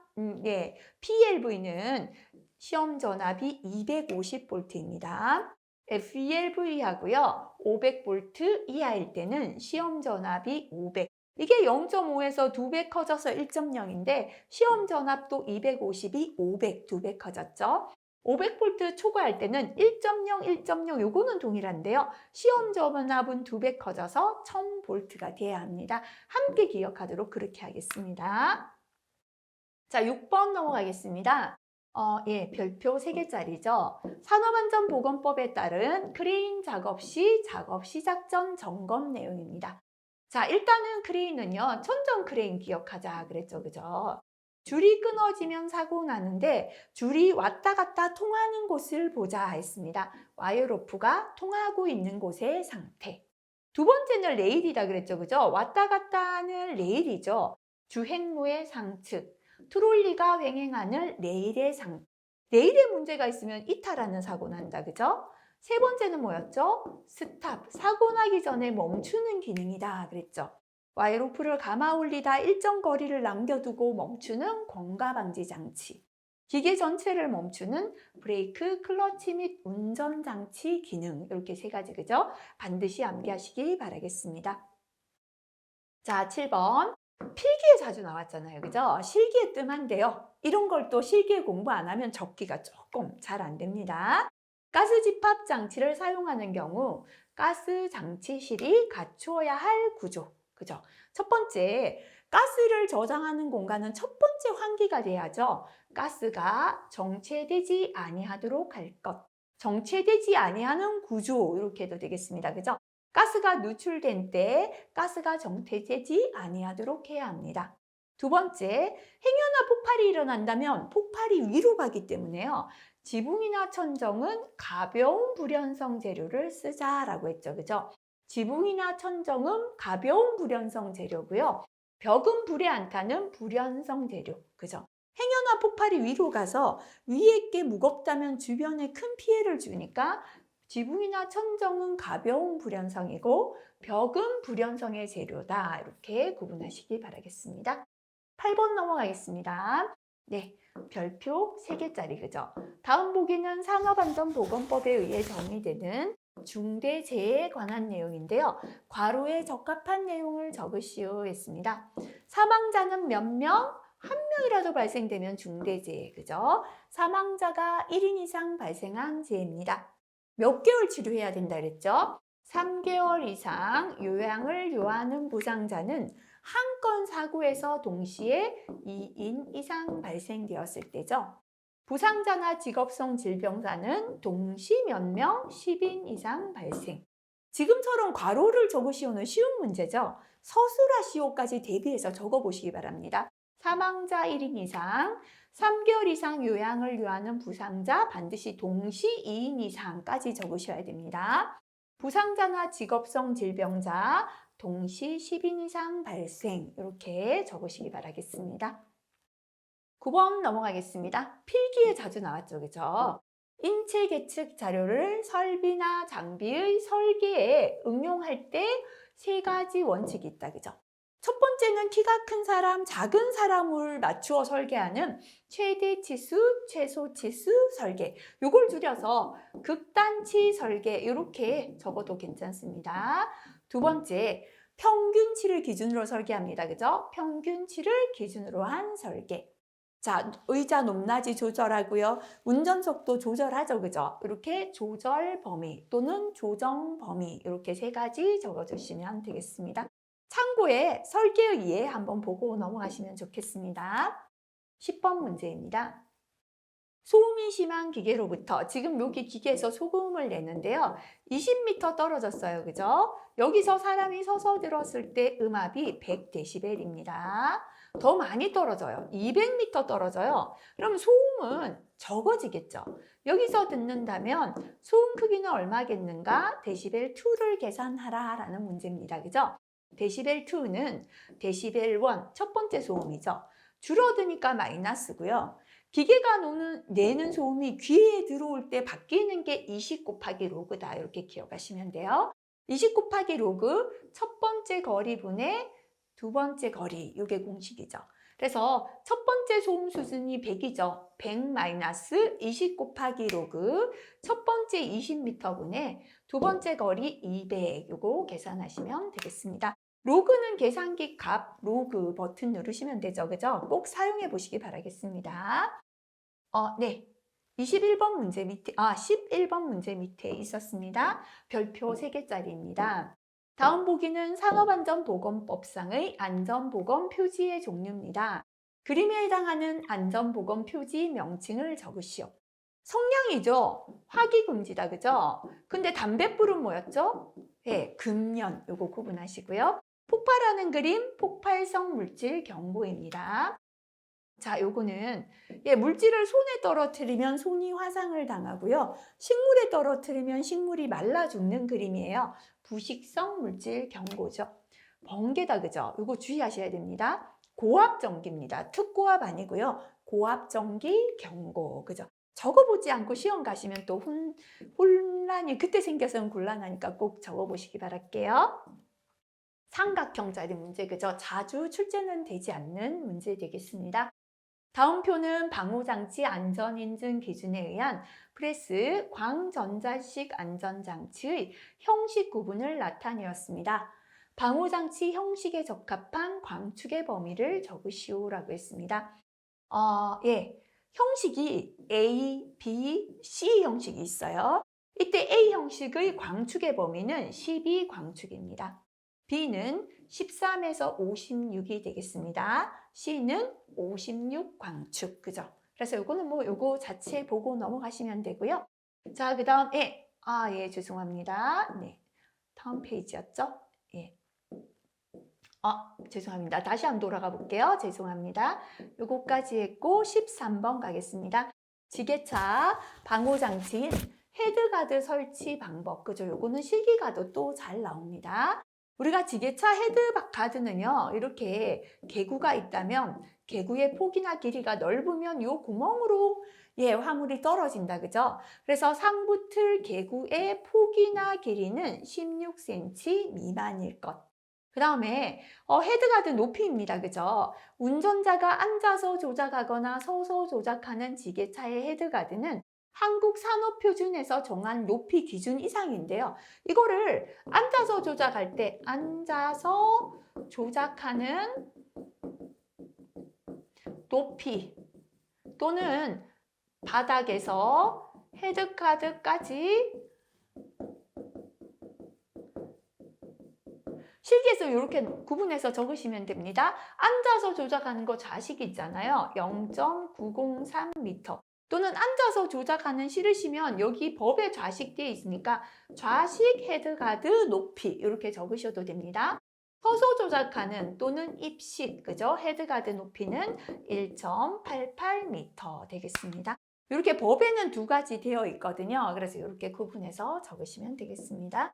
Speaker 1: PLV는 시험 전압이 250V입니다. FELV하고요. 500V 이하일 때는 시험 전압이 500. 이게 0.5에서 2배 커져서 1.0인데 시험 전압도 250이 500, 2배 커졌죠. 500V 초과할 때는 1.0, 1.0 요거는 동일한데요. 시험 전압은 2배 커져서 1000V가 돼야 합니다. 함께 기억하도록 그렇게 하겠습니다. 자, 6번 넘어가겠습니다. 별표 3개짜리죠. 산업안전보건법에 따른 크레인 작업 시 작업 시작 전 점검 내용입니다. 자, 일단은 크레인은요, 천정 크레인 기억하자 그랬죠, 그죠? 줄이 끊어지면 사고 나는데 줄이 왔다 갔다 통하는 곳을 보자 했습니다. 와이어로프가 통하고 있는 곳의 상태. 두 번째는 레일이다 그랬죠, 그죠? 왔다 갔다 하는 레일이죠. 주행로의 상측. 트롤리가 횡행하는 레일의 상태. 레일에 문제가 있으면 이탈하는 사고 난다, 그죠? 세 번째는 뭐였죠? 스탑, 사고 나기 전에 멈추는 기능이다 그랬죠. 와이로프를 감아 올리다 일정 거리를 남겨두고 멈추는 공가 방지 장치. 기계 전체를 멈추는 브레이크, 클러치 및 운전 장치 기능. 이렇게 3가지, 그죠? 반드시 암기하시기 바라겠습니다. 자, 7번. 필기에 자주 나왔잖아요, 그죠? 실기에 뜸한데요. 이런 걸 또 실기에 공부 안 하면 적기가 조금 잘 안 됩니다. 가스 집합 장치를 사용하는 경우 가스 장치실이 갖추어야 할 구조, 그죠? 첫 번째, 가스를 저장하는 공간은 첫 번째 환기가 돼야죠. 가스가 정체되지 아니하도록 할 것. 정체되지 아니하는 구조, 이렇게 해도 되겠습니다, 그죠? 가스가 누출된 때 가스가 정체되지 아니하도록 해야 합니다. 두 번째, 행여나 폭발이 일어난다면 폭발이 위로 가기 때문에요. 지붕이나 천정은 가벼운 불연성 재료를 쓰자라고 했죠, 그죠? 지붕이나 천정은 가벼운 불연성 재료고요. 벽은 불에 안 타는 불연성 재료, 그죠? 행여나 폭발이 위로 가서 위에 게 무겁다면 주변에 큰 피해를 주니까 지붕이나 천정은 가벼운 불연성이고 벽은 불연성의 재료다. 이렇게 구분하시기 바라겠습니다. 8번 넘어가겠습니다. 네, 별표 3개짜리 그죠? 다음 보기는 산업안전보건법에 의해 정의되는 중대재해에 관한 내용인데요. 괄호에 적합한 내용을 적으시오 했습니다. 사망자는 몇 명? 한 명이라도 발생되면 중대재해, 그죠? 사망자가 1인 이상 발생한 재해입니다. 몇 개월 치료해야 된다 그랬죠? 3개월 이상 요양을 요하는 부상자는 한 건 사고에서 동시에 2인 이상 발생되었을 때죠. 부상자나 직업성 질병자는 동시 몇 명, 10인 이상 발생. 지금처럼 괄호를 적으시오는 쉬운 문제죠. 서술하시오까지 대비해서 적어보시기 바랍니다. 사망자 1인 이상, 3개월 이상 요양을 요하는 부상자 반드시 동시 2인 이상까지 적으셔야 됩니다. 부상자나 직업성 질병자 동시 10인 이상 발생 이렇게 적으시기 바라겠습니다. 9번 넘어가겠습니다. 필기에 자주 나왔죠, 그죠? 인체 계측 자료를 설비나 장비의 설계에 응용할 때 3가지 원칙이 있다, 그죠? 첫 번째는 키가 큰 사람, 작은 사람을 맞추어 설계하는 최대 치수, 최소 치수 설계. 이걸 줄여서 극단치 설계 이렇게 적어도 괜찮습니다. 두 번째, 평균치를 기준으로 설계합니다. 그죠? 평균치를 기준으로 한 설계. 자, 의자 높낮이 조절하고요. 운전속도 조절하죠. 그죠? 이렇게 조절 범위 또는 조정 범위 이렇게 3가지 적어주시면 되겠습니다. 참고에 설계의 이해 한번 보고 넘어가시면 좋겠습니다. 10번 문제입니다. 소음이 심한 기계로부터 지금 여기 기계에서 소음을 내는데요. 20m 떨어졌어요. 그죠? 여기서 사람이 서서 들었을 때 음압이 100dB입니다. 더 많이 떨어져요. 200m 떨어져요. 그럼 소음은 적어지겠죠. 여기서 듣는다면 소음 크기는 얼마겠는가? 데시벨 2를 계산하라 라는 문제입니다. 그죠? 데시벨 2는 데시벨 1, 첫 번째 소음이죠. 줄어드니까 마이너스고요. 기계가 내는 소음이 귀에 들어올 때 바뀌는 게 20 곱하기 로그다. 이렇게 기억하시면 돼요. 20 곱하기 로그 첫 번째 거리분의 두 번째 거리. 이게 공식이죠. 그래서 첫 번째 소음 수준이 100이죠. 100 마이너스 20 곱하기 로그 첫 번째 20m분의 두 번째 거리 200. 이거 계산하시면 되겠습니다. 로그는 계산기 값 로그 버튼 누르시면 되죠. 그죠? 꼭 사용해 보시기 바라겠습니다. 네. 11번 문제 밑에, 11번 문제 밑에 있었습니다. 별표 3개짜리입니다. 다음 보기는 산업안전보건법상의 안전보건 표지의 종류입니다. 그림에 해당하는 안전보건 표지 명칭을 적으시오. 성냥이죠. 화기금지다, 그죠? 근데 담뱃불은 뭐였죠? 네, 금연. 요거 구분하시고요. 폭발하는 그림, 폭발성 물질 경보입니다. 자, 요거는 물질을 손에 떨어뜨리면 손이 화상을 당하고요. 식물에 떨어뜨리면 식물이 말라 죽는 그림이에요. 부식성 물질 경고죠. 번개다, 그죠? 요거 주의하셔야 됩니다. 고압전기입니다. 특고압 아니고요. 고압전기 경고, 그죠? 적어보지 않고 시험 가시면 또 혼란이 그때 생겨서는 곤란하니까 꼭 적어보시기 바랄게요. 삼각형짜리 문제, 그죠? 자주 출제는 되지 않는 문제 되겠습니다. 다음 표는 방호장치 안전인증 기준에 의한 프레스 광전자식 안전장치의 형식 구분을 나타내었습니다. 방호장치 형식에 적합한 광축의 범위를 적으시오라고 했습니다. 형식이 A, B, C 형식이 있어요. 이때 A 형식의 광축의 범위는 12 광축입니다. B는 13에서 56이 되겠습니다. C는 56 광축, 그죠? 그래서 요거는 요거 자체 보고 넘어가시면 되고요. 자, 그 다음에, 죄송합니다. 네. 다음 페이지였죠? 예. 죄송합니다. 다시 한번 돌아가 볼게요. 죄송합니다. 요거까지 했고, 13번 가겠습니다. 지게차 방호장치인 헤드가드 설치 방법, 그죠? 요거는 실기가도 또 잘 나옵니다. 우리가 지게차 헤드가드는요, 이렇게 개구가 있다면 개구의 폭이나 길이가 넓으면 요 구멍으로 화물이 떨어진다. 그죠? 그래서 상부틀 개구의 폭이나 길이는 16cm 미만일 것. 그 다음에 헤드가드 높이입니다. 그죠? 운전자가 앉아서 조작하거나 서서 조작하는 지게차의 헤드가드는 한국 산업표준에서 정한 높이 기준 이상인데요. 이거를 앉아서 조작할 때 앉아서 조작하는 높이 또는 바닥에서 헤드가드까지 실기에서 이렇게 구분해서 적으시면 됩니다. 앉아서 조작하는 거 좌식 있잖아요. 0.903m 또는 앉아서 조작하는 실으시면 여기 법에 좌식 되어 있으니까 좌식 헤드가드 높이 이렇게 적으셔도 됩니다. 서서 조작하는 또는 입식, 그죠? 헤드가드 높이는 1.88m 되겠습니다. 이렇게 법에는 두 가지 되어 있거든요. 그래서 이렇게 구분해서 적으시면 되겠습니다.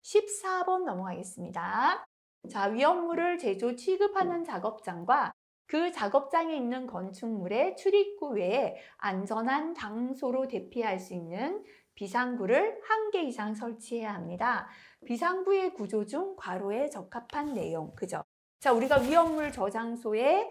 Speaker 1: 14번 넘어가겠습니다. 자, 위험물을 제조 취급하는 작업장과 그 작업장에 있는 건축물의 출입구 외에 안전한 장소로 대피할 수 있는 비상구를 1개 이상 설치해야 합니다. 비상구의 구조 중 괄호에 적합한 내용, 그죠? 자, 우리가 위험물 저장소에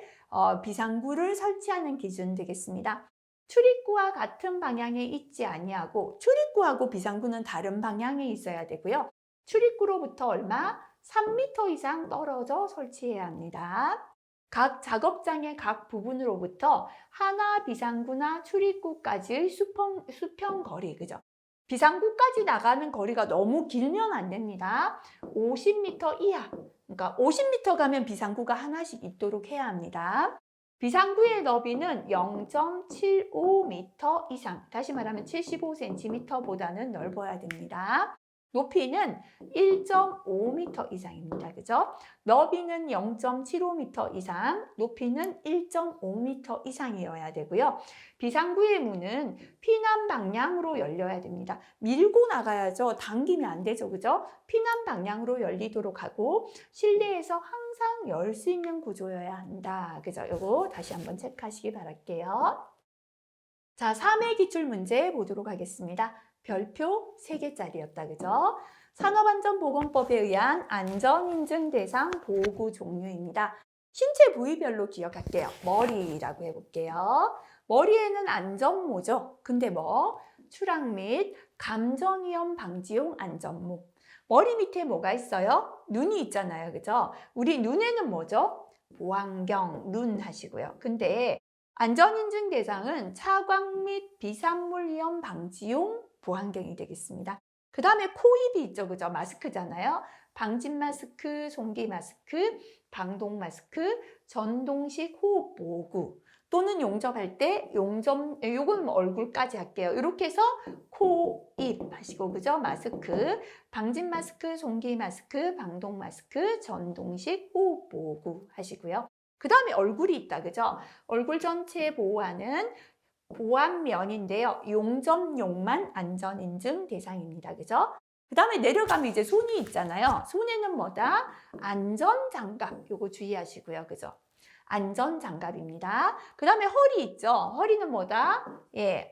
Speaker 1: 비상구를 설치하는 기준 되겠습니다. 출입구와 같은 방향에 있지 아니하고 출입구하고 비상구는 다른 방향에 있어야 되고요. 출입구로부터 얼마? 3m 이상 떨어져 설치해야 합니다. 각 작업장의 각 부분으로부터 하나 비상구나 출입구까지의 수평 거리, 그죠? 비상구까지 나가는 거리가 너무 길면 안 됩니다. 50m 이하, 그러니까 50m 가면 비상구가 하나씩 있도록 해야 합니다. 비상구의 너비는 0.75m 이상, 다시 말하면 75cm보다는 넓어야 됩니다. 높이는 1.5m 이상입니다. 그죠? 너비는 0.75m 이상, 높이는 1.5m 이상이어야 되고요. 비상구의 문은 피난 방향으로 열려야 됩니다. 밀고 나가야죠. 당기면 안 되죠. 그죠? 피난 방향으로 열리도록 하고 실내에서 항상 열 수 있는 구조여야 한다. 그죠? 요거 다시 한번 체크하시기 바랄게요. 자, 3회 기출문제 보도록 하겠습니다. 별표 3개짜리였다. 그죠? 산업안전보건법에 의한 안전인증 대상 보호구 종류입니다. 신체 부위별로 기억할게요. 머리라고 해볼게요. 머리에는 안전모죠. 근데 뭐? 추락 및 감전위험 방지용 안전모. 머리 밑에 뭐가 있어요? 눈이 있잖아요. 그죠? 우리 눈에는 뭐죠? 보안경, 눈 하시고요. 근데 안전인증 대상은 차광 및 비산물 위험 방지용 보안경이 되겠습니다. 그 다음에 코, 입이 있죠. 그죠? 마스크잖아요. 방진 마스크, 송기 마스크, 방독 마스크, 전동식 호흡 보호구 또는 용접할 때 요건 얼굴까지 할게요. 이렇게 해서 코, 입 하시고, 그죠? 마스크, 방진 마스크, 송기 마스크, 방독 마스크, 전동식 호흡 보호구 하시고요. 그 다음에 얼굴이 있다. 그죠? 얼굴 전체 보호하는 보안면인데요. 용접용만 안전인증 대상입니다. 그죠? 그 다음에 내려가면 이제 손이 있잖아요. 손에는 뭐다? 안전장갑. 요거 주의하시고요. 그죠? 안전장갑입니다. 그 다음에 허리 있죠? 허리는 뭐다?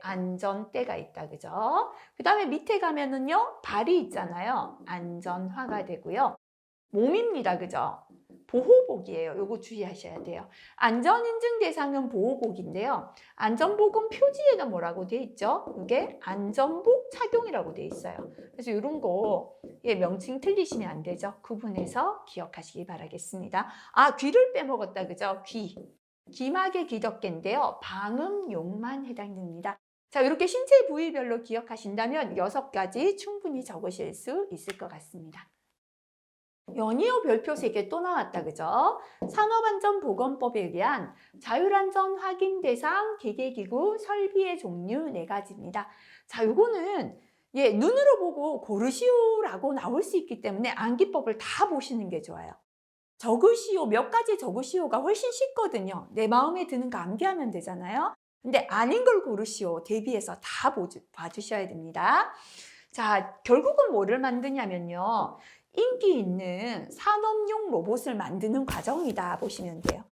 Speaker 1: 안전대가 있다. 그죠? 그 다음에 밑에 가면은요, 발이 있잖아요. 안전화가 되고요. 몸입니다. 그죠? 보호복이에요. 요거 주의하셔야 돼요. 안전인증 대상은 보호복인데요. 안전복은 표지에는 뭐라고 돼 있죠? 이게 안전복 착용이라고 돼 있어요. 그래서 이런 거 명칭 틀리시면 안 되죠. 구분해서 기억하시기 바라겠습니다. 아, 귀를 빼먹었다. 그죠? 귀. 귀마개 귀덮개인데요. 방음용만 해당됩니다. 자, 이렇게 신체 부위별로 기억하신다면 6가지 충분히 적으실 수 있을 것 같습니다. 연이어 별표 3개 또 나왔다. 그죠? 산업안전보건법에 의한 자율안전 확인 대상 기계기구 설비의 종류 4가지입니다. 자, 요거는 눈으로 보고 고르시오라고 나올 수 있기 때문에 암기법을 다 보시는 게 좋아요. 적으시오, 몇 가지 적으시오가 훨씬 쉽거든요. 내 마음에 드는 거 암기하면 되잖아요. 근데 아닌 걸 고르시오 대비해서 다 봐주셔야 됩니다. 자, 결국은 뭐를 만드냐면요. 인기 있는 산업용 로봇을 만드는 과정이다 보시면 돼요.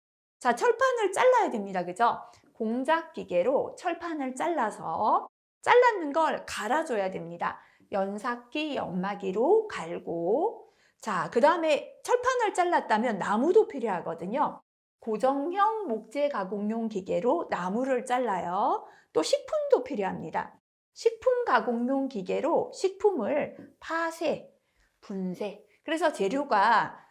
Speaker 1: 자, 철판을 잘라야 됩니다. 그죠? 공작기계로 철판을 잘라서 잘랐는 걸 갈아줘야 됩니다. 연삭기, 연마기로 갈고, 자, 그 다음에 철판을 잘랐다면 나무도 필요하거든요. 고정형 목재 가공용 기계로 나무를 잘라요. 또 식품도 필요합니다. 식품 가공용 기계로 식품을 파쇄, 분쇄. 그래서 재료가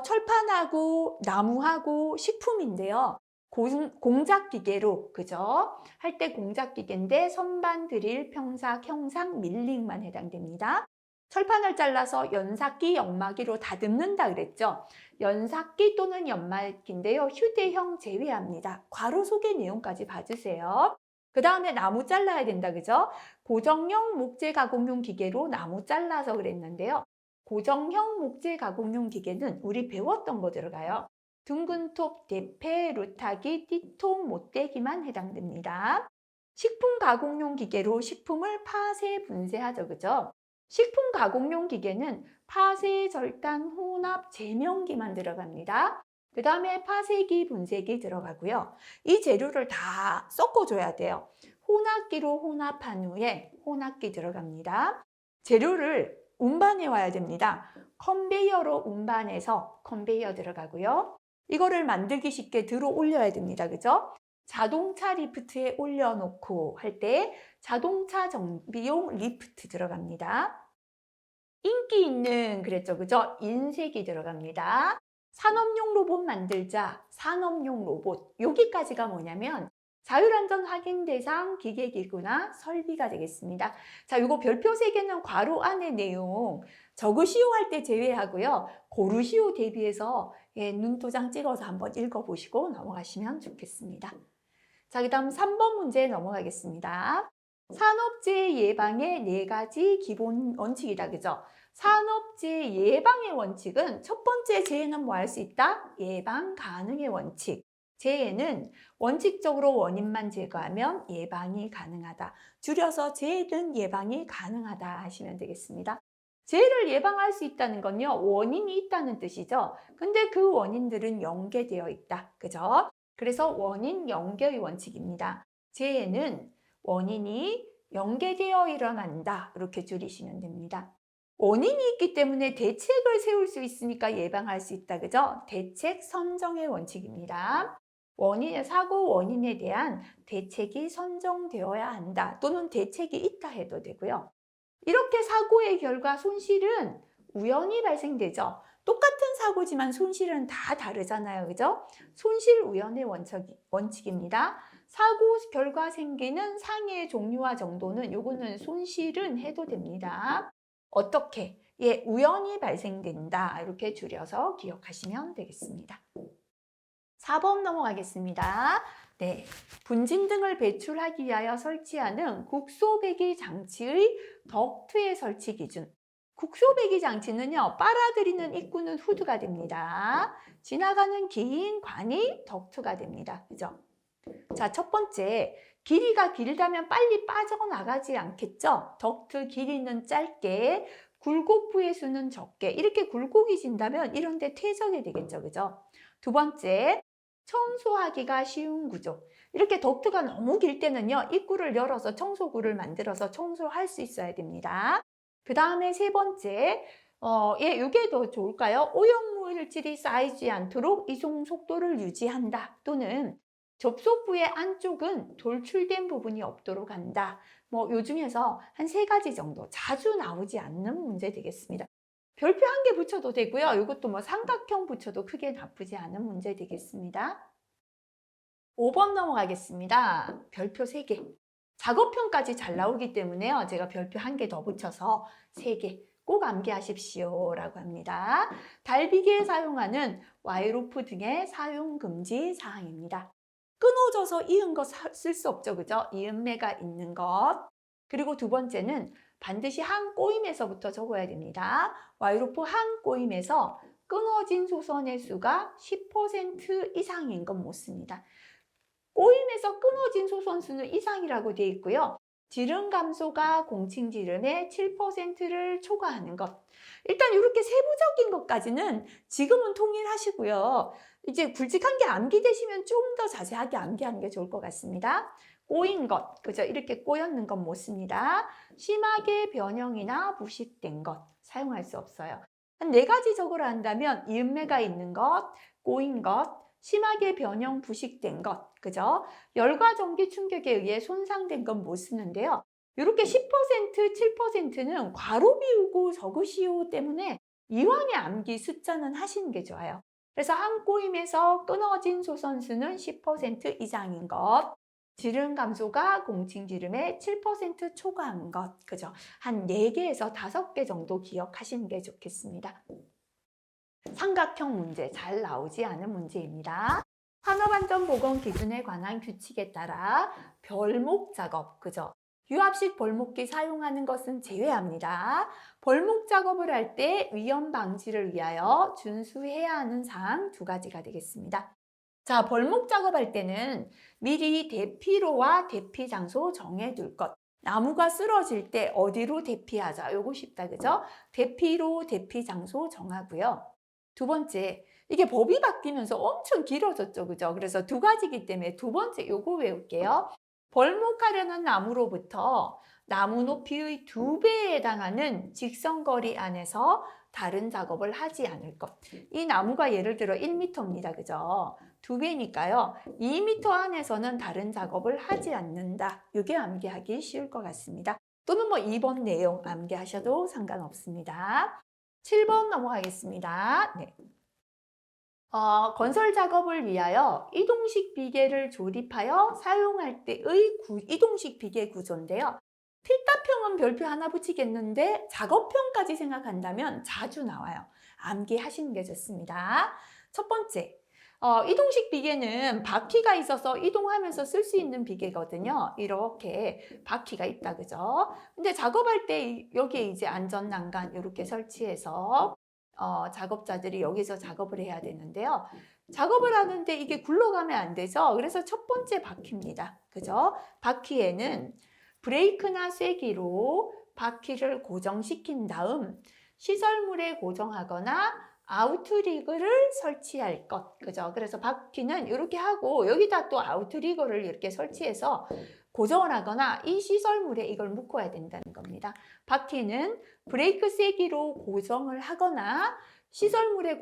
Speaker 1: 철판하고 나무하고 식품인데요. 공작기계로, 그죠? 할 때 공작기계인데 선반, 드릴, 평삭, 형상, 밀링만 해당됩니다. 철판을 잘라서 연삭기, 연마기로 다듬는다 그랬죠? 연삭기 또는 연마기인데요. 휴대형 제외합니다. 괄호 소개 내용까지 봐주세요. 그 다음에 나무 잘라야 된다, 그죠? 고정형 목재 가공용 기계로 나무 잘라서 그랬는데요. 고정형 목재 가공용 기계는 우리 배웠던 거 들어가요. 둥근 톱, 대패, 루타기, 띠톱, 못대기만 해당됩니다. 식품 가공용 기계로 식품을 파쇄, 분쇄하죠, 그죠? 식품 가공용 기계는 파쇄, 절단, 혼합, 제명기만 들어갑니다. 그 다음에 파쇄기, 분쇄기 들어가고요. 이 재료를 다 섞어줘야 돼요. 혼합기로 혼합한 후에 혼합기 들어갑니다. 재료를 운반해 와야 됩니다. 컨베이어로 운반해서 컨베이어 들어가고요. 이거를 만들기 쉽게 들어 올려야 됩니다. 그죠? 자동차 리프트에 올려놓고 할 때 자동차 정비용 리프트 들어갑니다. 인기 있는 그랬죠. 그죠? 인쇄기 들어갑니다. 산업용 로봇 만들자. 산업용 로봇. 여기까지가 뭐냐면 자율안전 확인 대상 기계기구나 설비가 되겠습니다. 자, 이거 별표 3개는 괄호 안의 내용 적으시오 할 때 제외하고요. 고르시오 대비해서 눈도장 찍어서 한번 읽어보시고 넘어가시면 좋겠습니다. 자, 그 다음 3번 문제 넘어가겠습니다. 산업재해 예방의 4가지 기본 원칙이다. 그죠? 산업재해 예방의 원칙은 첫 번째 재해는 뭐 할 수 있다? 예방 가능의 원칙. 재해는 원칙적으로 원인만 제거하면 예방이 가능하다. 줄여서 재해는 예방이 가능하다 하시면 되겠습니다. 재해를 예방할 수 있다는 건요, 원인이 있다는 뜻이죠. 근데 그 원인들은 연계되어 있다. 그죠? 그래서 원인 연계의 원칙입니다. 재해는 원인이 연계되어 일어난다. 이렇게 줄이시면 됩니다. 원인이 있기 때문에 대책을 세울 수 있으니까 예방할 수 있다. 그죠? 대책 선정의 원칙입니다. 사고 원인에 대한 대책이 선정되어야 한다. 또는 대책이 있다 해도 되고요. 이렇게 사고의 결과 손실은 우연히 발생되죠. 똑같은 사고지만 손실은 다 다르잖아요. 그죠? 손실 우연의 원칙입니다. 사고 결과 생기는 상해의 종류와 정도는 요거는 손실은 해도 됩니다. 어떻게? 우연히 발생된다. 이렇게 줄여서 기억하시면 되겠습니다. 4번 넘어가겠습니다. 네, 분진 등을 배출하기 위하여 설치하는 국소배기 장치의 덕트의 설치 기준. 국소배기 장치는요, 빨아들이는 입구는 후드가 됩니다. 지나가는 긴 관이 덕트가 됩니다. 그죠? 자, 첫 번째, 길이가 길다면 빨리 빠져나가지 않겠죠? 덕트 길이는 짧게, 굴곡부의 수는 적게. 이렇게 굴곡이 진다면 이런 데 퇴적이 되겠죠. 그죠? 두 번째, 청소하기가 쉬운 구조. 이렇게 덕트가 너무 길 때는요, 입구를 열어서 청소구를 만들어서 청소할 수 있어야 됩니다. 그 다음에 세 번째, 이게 더 좋을까요? 오염물질이 쌓이지 않도록 이송 속도를 유지한다. 또는 접속부의 안쪽은 돌출된 부분이 없도록 한다. 요 중에서 한 3가지 정도 자주 나오지 않는 문제 되겠습니다. 별표 1개 붙여도 되고요. 이것도 삼각형 붙여도 크게 나쁘지 않은 문제 되겠습니다. 5번 넘어가겠습니다. 별표 3개. 작업형까지 잘 나오기 때문에요. 제가 별표 1개 더 붙여서 3개 꼭 암기하십시오 라고 합니다. 달비기에 사용하는 와이로프 등의 사용 금지 사항입니다. 끊어져서 이은 거 쓸 수 없죠. 그죠? 이음매가 있는 것. 그리고 두 번째는 반드시 한 꼬임에서부터 적어야 됩니다. 와이로프 한 꼬임에서 끊어진 소선의 수가 10% 이상인 건 못 씁니다. 꼬임에서 끊어진 소선 수는 이상이라고 되어 있고요. 지름 감소가 공칭지름의 7%를 초과하는 것. 일단 이렇게 세부적인 것까지는 지금은 통일하시고요. 이제 굵직한 게 암기되시면 좀 더 자세하게 암기하는 게 좋을 것 같습니다. 꼬인 것, 그죠? 이렇게 꼬였는 건 못 씁니다. 심하게 변형이나 부식된 것, 사용할 수 없어요. 한 4가지 적으로 한다면 이음매가 있는 것, 꼬인 것, 심하게 변형, 부식된 것, 그죠? 열과 전기 충격에 의해 손상된 건 못 쓰는데요. 이렇게 10%, 7%는 괄호 비우고 적으시오 때문에 이왕에 암기 숫자는 하시는 게 좋아요. 그래서 한 꼬임에서 끊어진 소선수는 10% 이상인 것, 지름 감소가 공칭지름의 7% 초과한 것, 그죠? 한 4개에서 5개 정도 기억하시는 게 좋겠습니다. 삼각형 문제 잘 나오지 않은 문제입니다. 산업안전보건 기준에 관한 규칙에 따라 벌목 작업, 그죠? 유압식 벌목기 사용하는 것은 제외합니다. 벌목 작업을 할 때 위험 방지를 위하여 준수해야 하는 사항 2가지가 되겠습니다. 자, 벌목 작업할 때는 미리 대피로와 대피 장소 정해둘 것. 나무가 쓰러질 때 어디로 대피하자. 요거 쉽다, 그죠? 대피로, 대피 장소 정하고요. 2번째, 이게 법이 바뀌면서 엄청 길어졌죠, 그죠? 그래서 2가지이기 때문에 2번째 요거 외울게요. 벌목하려는 나무로부터 나무 높이의 2배에 해당하는 직선거리 안에서 다른 작업을 하지 않을 것. 이 나무가 예를 들어 1m입니다, 그죠? 2배니까요. 2m 안에서는 다른 작업을 하지 않는다. 이게 암기하기 쉬울 것 같습니다. 또는 뭐 2번 내용 암기하셔도 상관없습니다. 7번 넘어가겠습니다. 네. 건설 작업을 위하여 이동식 비계를 조립하여 사용할 때의 이동식 비계 구조인데요. 필답형은 별표 하나 붙이겠는데 작업형까지 생각한다면 자주 나와요. 암기하시는 게 좋습니다. 첫 번째, 이동식 비계는 바퀴가 있어서 이동하면서 쓸 수 있는 비계거든요. 이렇게 바퀴가 있다, 그죠? 근데 작업할 때 여기에 이제 안전난간 이렇게 설치해서 작업자들이 여기서 작업을 해야 되는데요. 작업을 하는데 이게 굴러가면 안 되죠. 그래서 첫 번째 바퀴입니다. 그죠? 바퀴에는 브레이크나 쐐기로 바퀴를 고정시킨 다음 시설물에 고정하거나 아우트리그를 설치할 것. 그죠? 그래서 바퀴는 이렇게 하고 여기다 또 아우트리그를 이렇게 설치해서 고정을 하거나 이 시설물에 이걸 묶어야 된다는 겁니다. 바퀴는 브레이크 쐐기로 고정을 하거나 시설물에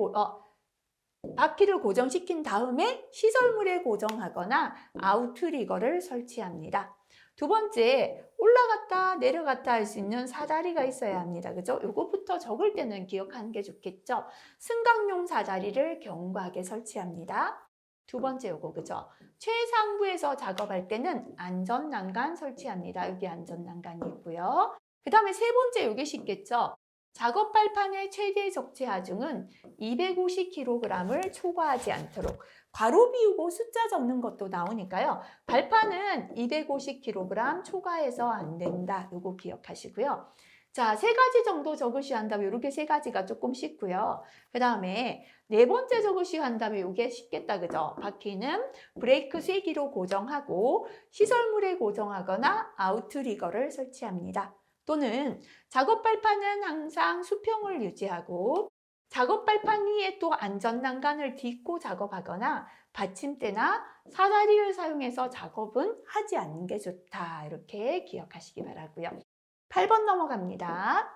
Speaker 1: 바퀴를 고정시킨 다음에 시설물에 고정하거나 아우트리거를 설치합니다. 2번째, 올라갔다 내려갔다 할 수 있는 사다리가 있어야 합니다. 그죠? 요거부터 적을 때는 기억하는 게 좋겠죠? 승강용 사다리를 견고하게 설치합니다. 2번째 요거, 그죠? 최상부에서 작업할 때는 안전난간 설치합니다. 여기 안전난간이 있고요. 그 다음에 3번째 요게 쉽겠죠? 작업 발판의 최대 적재 하중은 250kg을 초과하지 않도록 괄호 비우고 숫자 적는 것도 나오니까요. 발판은 250kg 초과해서 안 된다. 요거 기억하시고요. 자, 3가지 정도 적으셔야 한다면 이렇게 3가지가 조금 쉽고요. 그 다음에 4번째 적으셔야 한다면 이게 쉽겠다, 그죠? 바퀴는 브레이크 쐐기로 고정하고 시설물에 고정하거나 아우트리거를 설치합니다. 또는 작업 발판은 항상 수평을 유지하고 작업 발판 위에 또 안전난간을 딛고 작업하거나 받침대나 사다리를 사용해서 작업은 하지 않는 게 좋다. 이렇게 기억하시기 바라고요. 8번 넘어갑니다.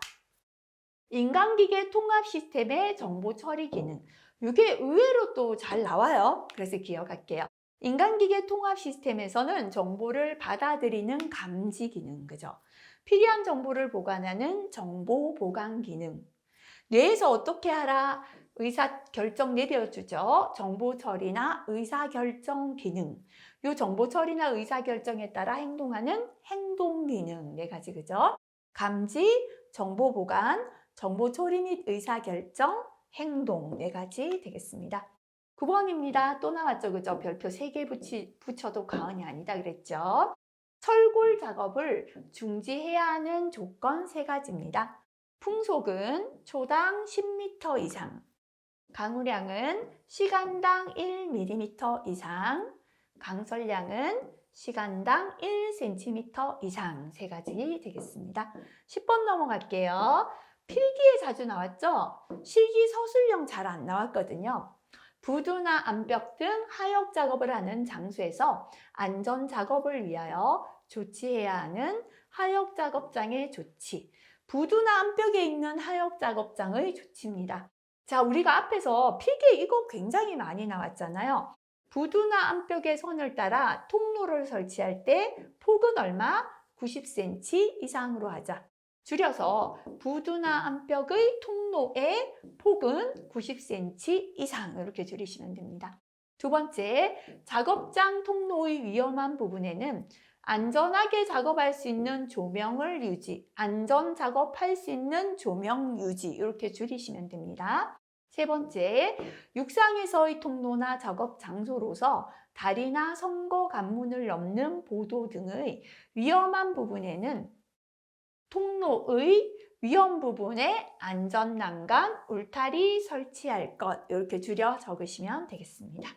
Speaker 1: 인간기계 통합 시스템의 정보 처리 기능. 이게 의외로 또 잘 나와요. 그래서 기억할게요. 인간기계 통합 시스템에서는 정보를 받아들이는 감지 기능, 그죠? 필요한 정보를 보관하는 정보 보관 기능. 뇌에서 어떻게 하라? 의사결정 내려주죠. 정보 처리나 의사결정 기능. 이 정보 처리나 의사결정에 따라 행동하는 행동 기능 4가지, 그죠? 감지, 정보 보관, 정보 처리 및 의사결정, 행동 4가지 되겠습니다. 9번입니다. 또 나왔죠, 그죠? 별표 3개 붙여도 과언이 아니다 그랬죠? 철골 작업을 중지해야 하는 조건 3가지입니다. 풍속은 초당 10m 이상, 강우량은 시간당 1mm 이상, 강설량은 시간당 1cm 이상 세 가지 되겠습니다. 10번 넘어갈게요. 필기에 자주 나왔죠? 실기 서술형 잘 안 나왔거든요. 부두나 암벽 등 하역 작업을 하는 장소에서 안전 작업을 위하여 조치해야 하는 하역 작업장의 조치. 부두나 암벽에 있는 하역 작업장의 조치입니다. 자, 우리가 앞에서 필기에 이거 굉장히 많이 나왔잖아요. 부두나 암벽의 선을 따라 통로를 설치할 때 폭은 얼마? 90cm 이상으로 하자. 줄여서 부두나 암벽의 통로의 폭은 90cm 이상 이렇게 줄이시면 됩니다. 두 번째, 작업장 통로의 위험한 부분에는 안전하게 작업할 수 있는 조명을 유지, 안전 작업할 수 있는 조명 유지 이렇게 줄이시면 됩니다. 세 번째, 육상에서의 통로나 작업 장소로서 다리나 선거 관문을 넘는 보도 등의 위험한 부분에는 통로의 위험 부분에 안전난간, 울타리 설치할 것 이렇게 줄여 적으시면 되겠습니다.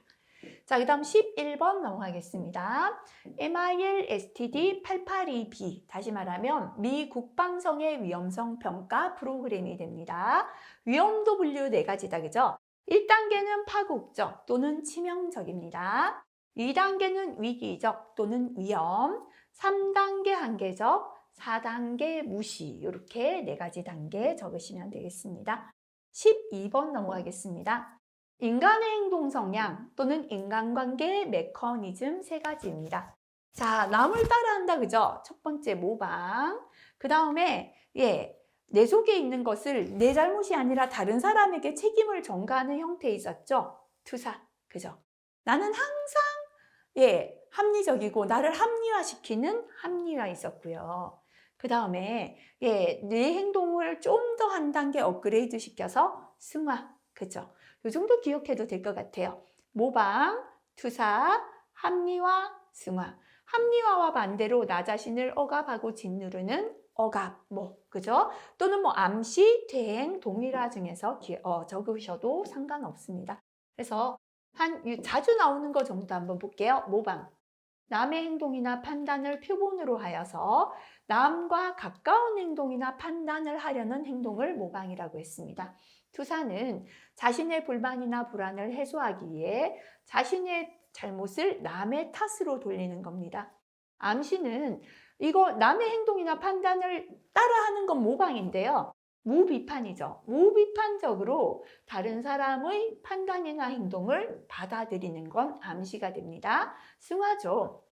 Speaker 1: 자, 그 다음 11번 넘어가겠습니다. MIL STD 882B, 다시 말하면 미 국방성의 위험성 평가 프로그램이 됩니다. 위험도 분류 4가지다, 그죠? 1단계는 파국적 또는 치명적입니다. 2단계는 위기적 또는 위험, 3단계 한계적, 4단계 무시, 이렇게 4가지 단계 적으시면 되겠습니다. 12번 넘어가겠습니다. 인간의 행동 성향 또는 인간관계 메커니즘 3가지입니다. 자, 남을 따라한다, 그죠? 첫 번째 모방. 그 다음에 내 속에 있는 것을 내 잘못이 아니라 다른 사람에게 책임을 전가하는 형태에 있었죠. 투사, 그죠? 나는 항상 합리적이고 나를 합리화시키는 합리화 있었고요. 그 다음에 내 행동을 좀 더 한 단계 업그레이드 시켜서 승화, 그죠? 이 정도 기억해도 될 것 같아요. 모방, 투사, 합리화, 승화. 합리화와 반대로 나 자신을 억압하고 짓누르는 억압, 그죠? 또는 암시, 퇴행, 동일화 중에서 적으셔도 상관없습니다. 그래서 자주 나오는 거 정도 한번 볼게요. 모방. 남의 행동이나 판단을 표본으로 하여서 남과 가까운 행동이나 판단을 하려는 행동을 모방이라고 했습니다. 투사는 자신의 불만이나 불안을 해소하기 위해 자신의 잘못을 남의 탓으로 돌리는 겁니다. 암시는 이거 남의 행동이나 판단을 따라하는 건 모방인데요. 무비판이죠. 무비판적으로 다른 사람의 판단이나 행동을 받아들이는 건 암시가 됩니다. 승화죠.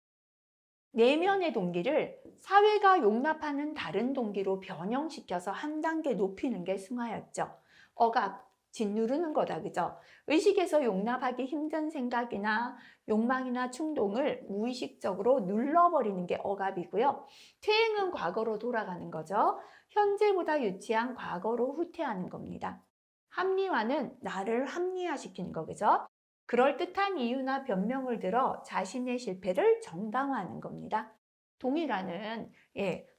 Speaker 1: 내면의 동기를 사회가 용납하는 다른 동기로 변형시켜서 한 단계 높이는 게 승화였죠. 억압, 짓누르는 거다, 그죠? 의식에서 용납하기 힘든 생각이나 욕망이나 충동을 무의식적으로 눌러버리는 게 억압이고요. 퇴행은 과거로 돌아가는 거죠. 현재보다 유치한 과거로 후퇴하는 겁니다. 합리화는 나를 합리화시키는 거, 그죠? 그럴듯한 이유나 변명을 들어 자신의 실패를 정당화하는 겁니다. 동일화는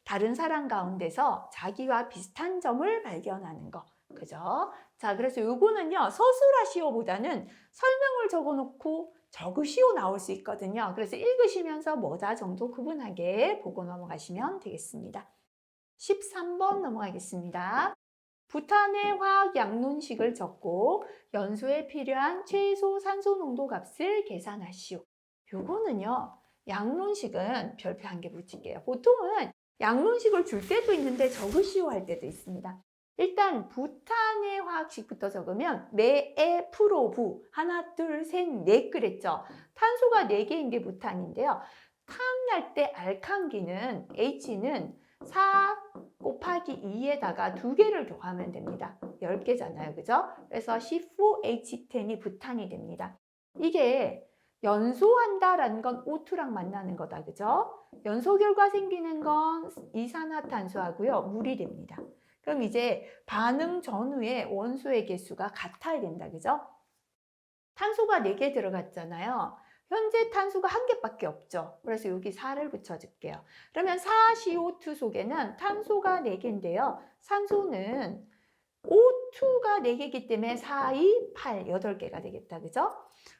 Speaker 1: 다른 사람 가운데서 자기와 비슷한 점을 발견하는 거, 그죠? 자, 그래서 요거는요, 서술하시오보다는 설명을 적어놓고 적으시오 나올 수 있거든요. 그래서 읽으시면서 뭐다 정도 구분하게 보고 넘어가시면 되겠습니다. 13번 넘어가겠습니다. 부탄의 화학 양론식을 적고 연소에 필요한 최소 산소 농도 값을 계산하시오. 요거는요, 양론식은 별표 한 개 붙일게요. 보통은 양론식을 줄 때도 있는데 적으시오 할 때도 있습니다. 일단 부탄의 화학식부터 적으면 매에 프로부 하나 둘 셋 넷 그랬죠. 탄소가 4개인 게 부탄인데요. 탄 날 때 알칸기는 H는 4 곱하기 2에다가 2개를 더하면 됩니다. 10개잖아요, 그죠? 그래서 C4H10이 부탄이 됩니다. 이게 연소한다라는 건 O2랑 만나는 거다, 그죠? 연소 결과 생기는 건 이산화탄소하고요, 물이 됩니다. 그럼 이제 반응 전후에 원소의 개수가 같아야 된다, 그죠? 탄소가 4개 들어갔잖아요. 현재 탄소가 1개밖에 없죠. 그래서 여기 4를 붙여줄게요. 그러면 4CO2 속에는 탄소가 4개인데요. 산소는 O2가 4개이기 때문에 4, 2, 8, 8개가 되겠다, 그죠?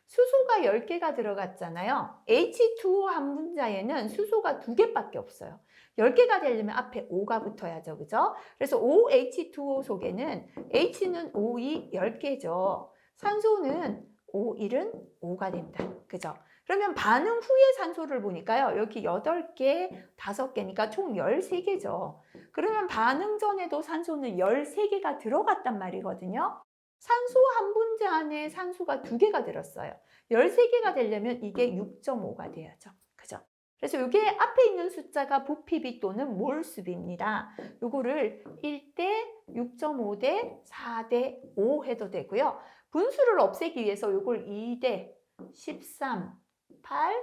Speaker 1: 수소가 10개가 들어갔잖아요. H2O 한 분자에는 수소가 2개밖에 없어요. 10개가 되려면 앞에 O가 붙어야죠. 그죠? 그래서 OH2O 속에는 H는 O2 10개죠. 산소는 O1은 5가 된다. 그죠? 그러면 반응 후에 산소를 보니까요. 여기 8개, 5개니까 총 13개죠. 그러면 반응 전에도 산소는 13개가 들어갔단 말이거든요. 산소 한 분자 안에 산소가 2개가 들었어요. 13개가 되려면 이게 6.5가 돼야죠. 그죠? 그래서 이게 앞에 있는 숫자가 부피비 또는 몰수비입니다. 요거를 1대 6.5대 4대 5 해도 되고요. 분수를 없애기 위해서 요걸 2대 13, 8,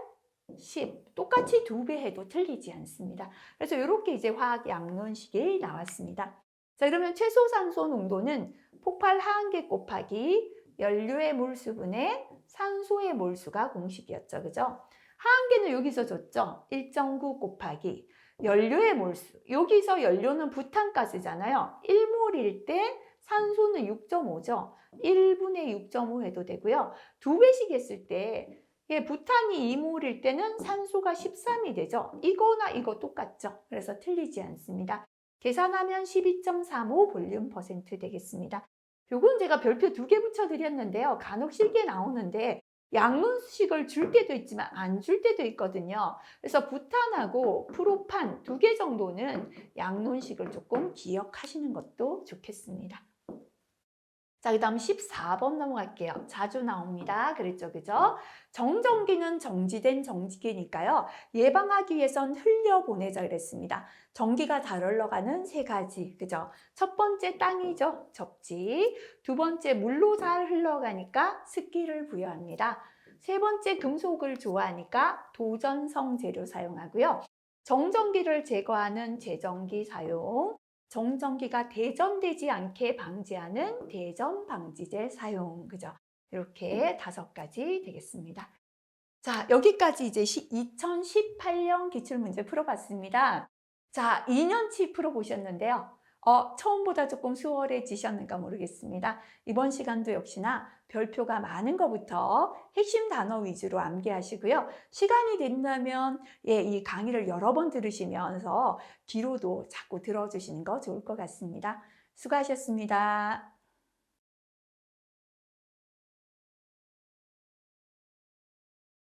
Speaker 1: 10 똑같이 2배 해도 틀리지 않습니다. 그래서 이렇게 이제 화학 양론식이 나왔습니다. 자, 그러면 최소 산소 농도는 폭발 하한계 곱하기 연료의 몰수분의 산소의 몰수가 공식이었죠. 그죠? 하한계는 여기서 줬죠. 1.9 곱하기 연료의 몰수. 여기서 연료는 부탄가스잖아요. 1몰일 때 산소는 6.5죠. 1분의 6.5 해도 되고요. 2배씩 했을 때 부탄이 2몰일 때는 산소가 13이 되죠. 이거나 이거 똑같죠. 그래서 틀리지 않습니다. 계산하면 12.35 볼륨 퍼센트 되겠습니다. 요건 제가 별표 2개 붙여드렸는데요. 간혹 실기에 나오는데 양론식을 줄 때도 있지만 안 줄 때도 있거든요. 그래서 부탄하고 프로판 2개 정도는 양론식을 조금 기억하시는 것도 좋겠습니다. 자, 그 다음 14번 넘어갈게요. 자주 나옵니다. 그랬죠, 그죠? 정전기는 정지된 정지기니까요. 예방하기 위해선 흘려보내자 그랬습니다. 전기가 잘 흘러가는 3가지, 그죠? 첫 번째 땅이죠, 접지. 두 번째 물로 잘 흘러가니까 습기를 부여합니다. 세 번째 금속을 좋아하니까 도전성 재료 사용하고요. 정전기를 제거하는 제전기 사용. 정전기가 대전되지 않게 방지하는 대전 방지제 사용. 그죠? 이렇게 5가지 되겠습니다. 자, 여기까지 이제 2018년 기출문제 풀어봤습니다. 자, 2년치 풀어보셨는데요. 처음보다 조금 수월해지셨는가 모르겠습니다. 이번 시간도 역시나 별표가 많은 것부터 핵심 단어 위주로 암기하시고요. 시간이 된다면 이 강의를 여러 번 들으시면서 뒤로도 자꾸 들어주시는 거 좋을 것 같습니다. 수고하셨습니다.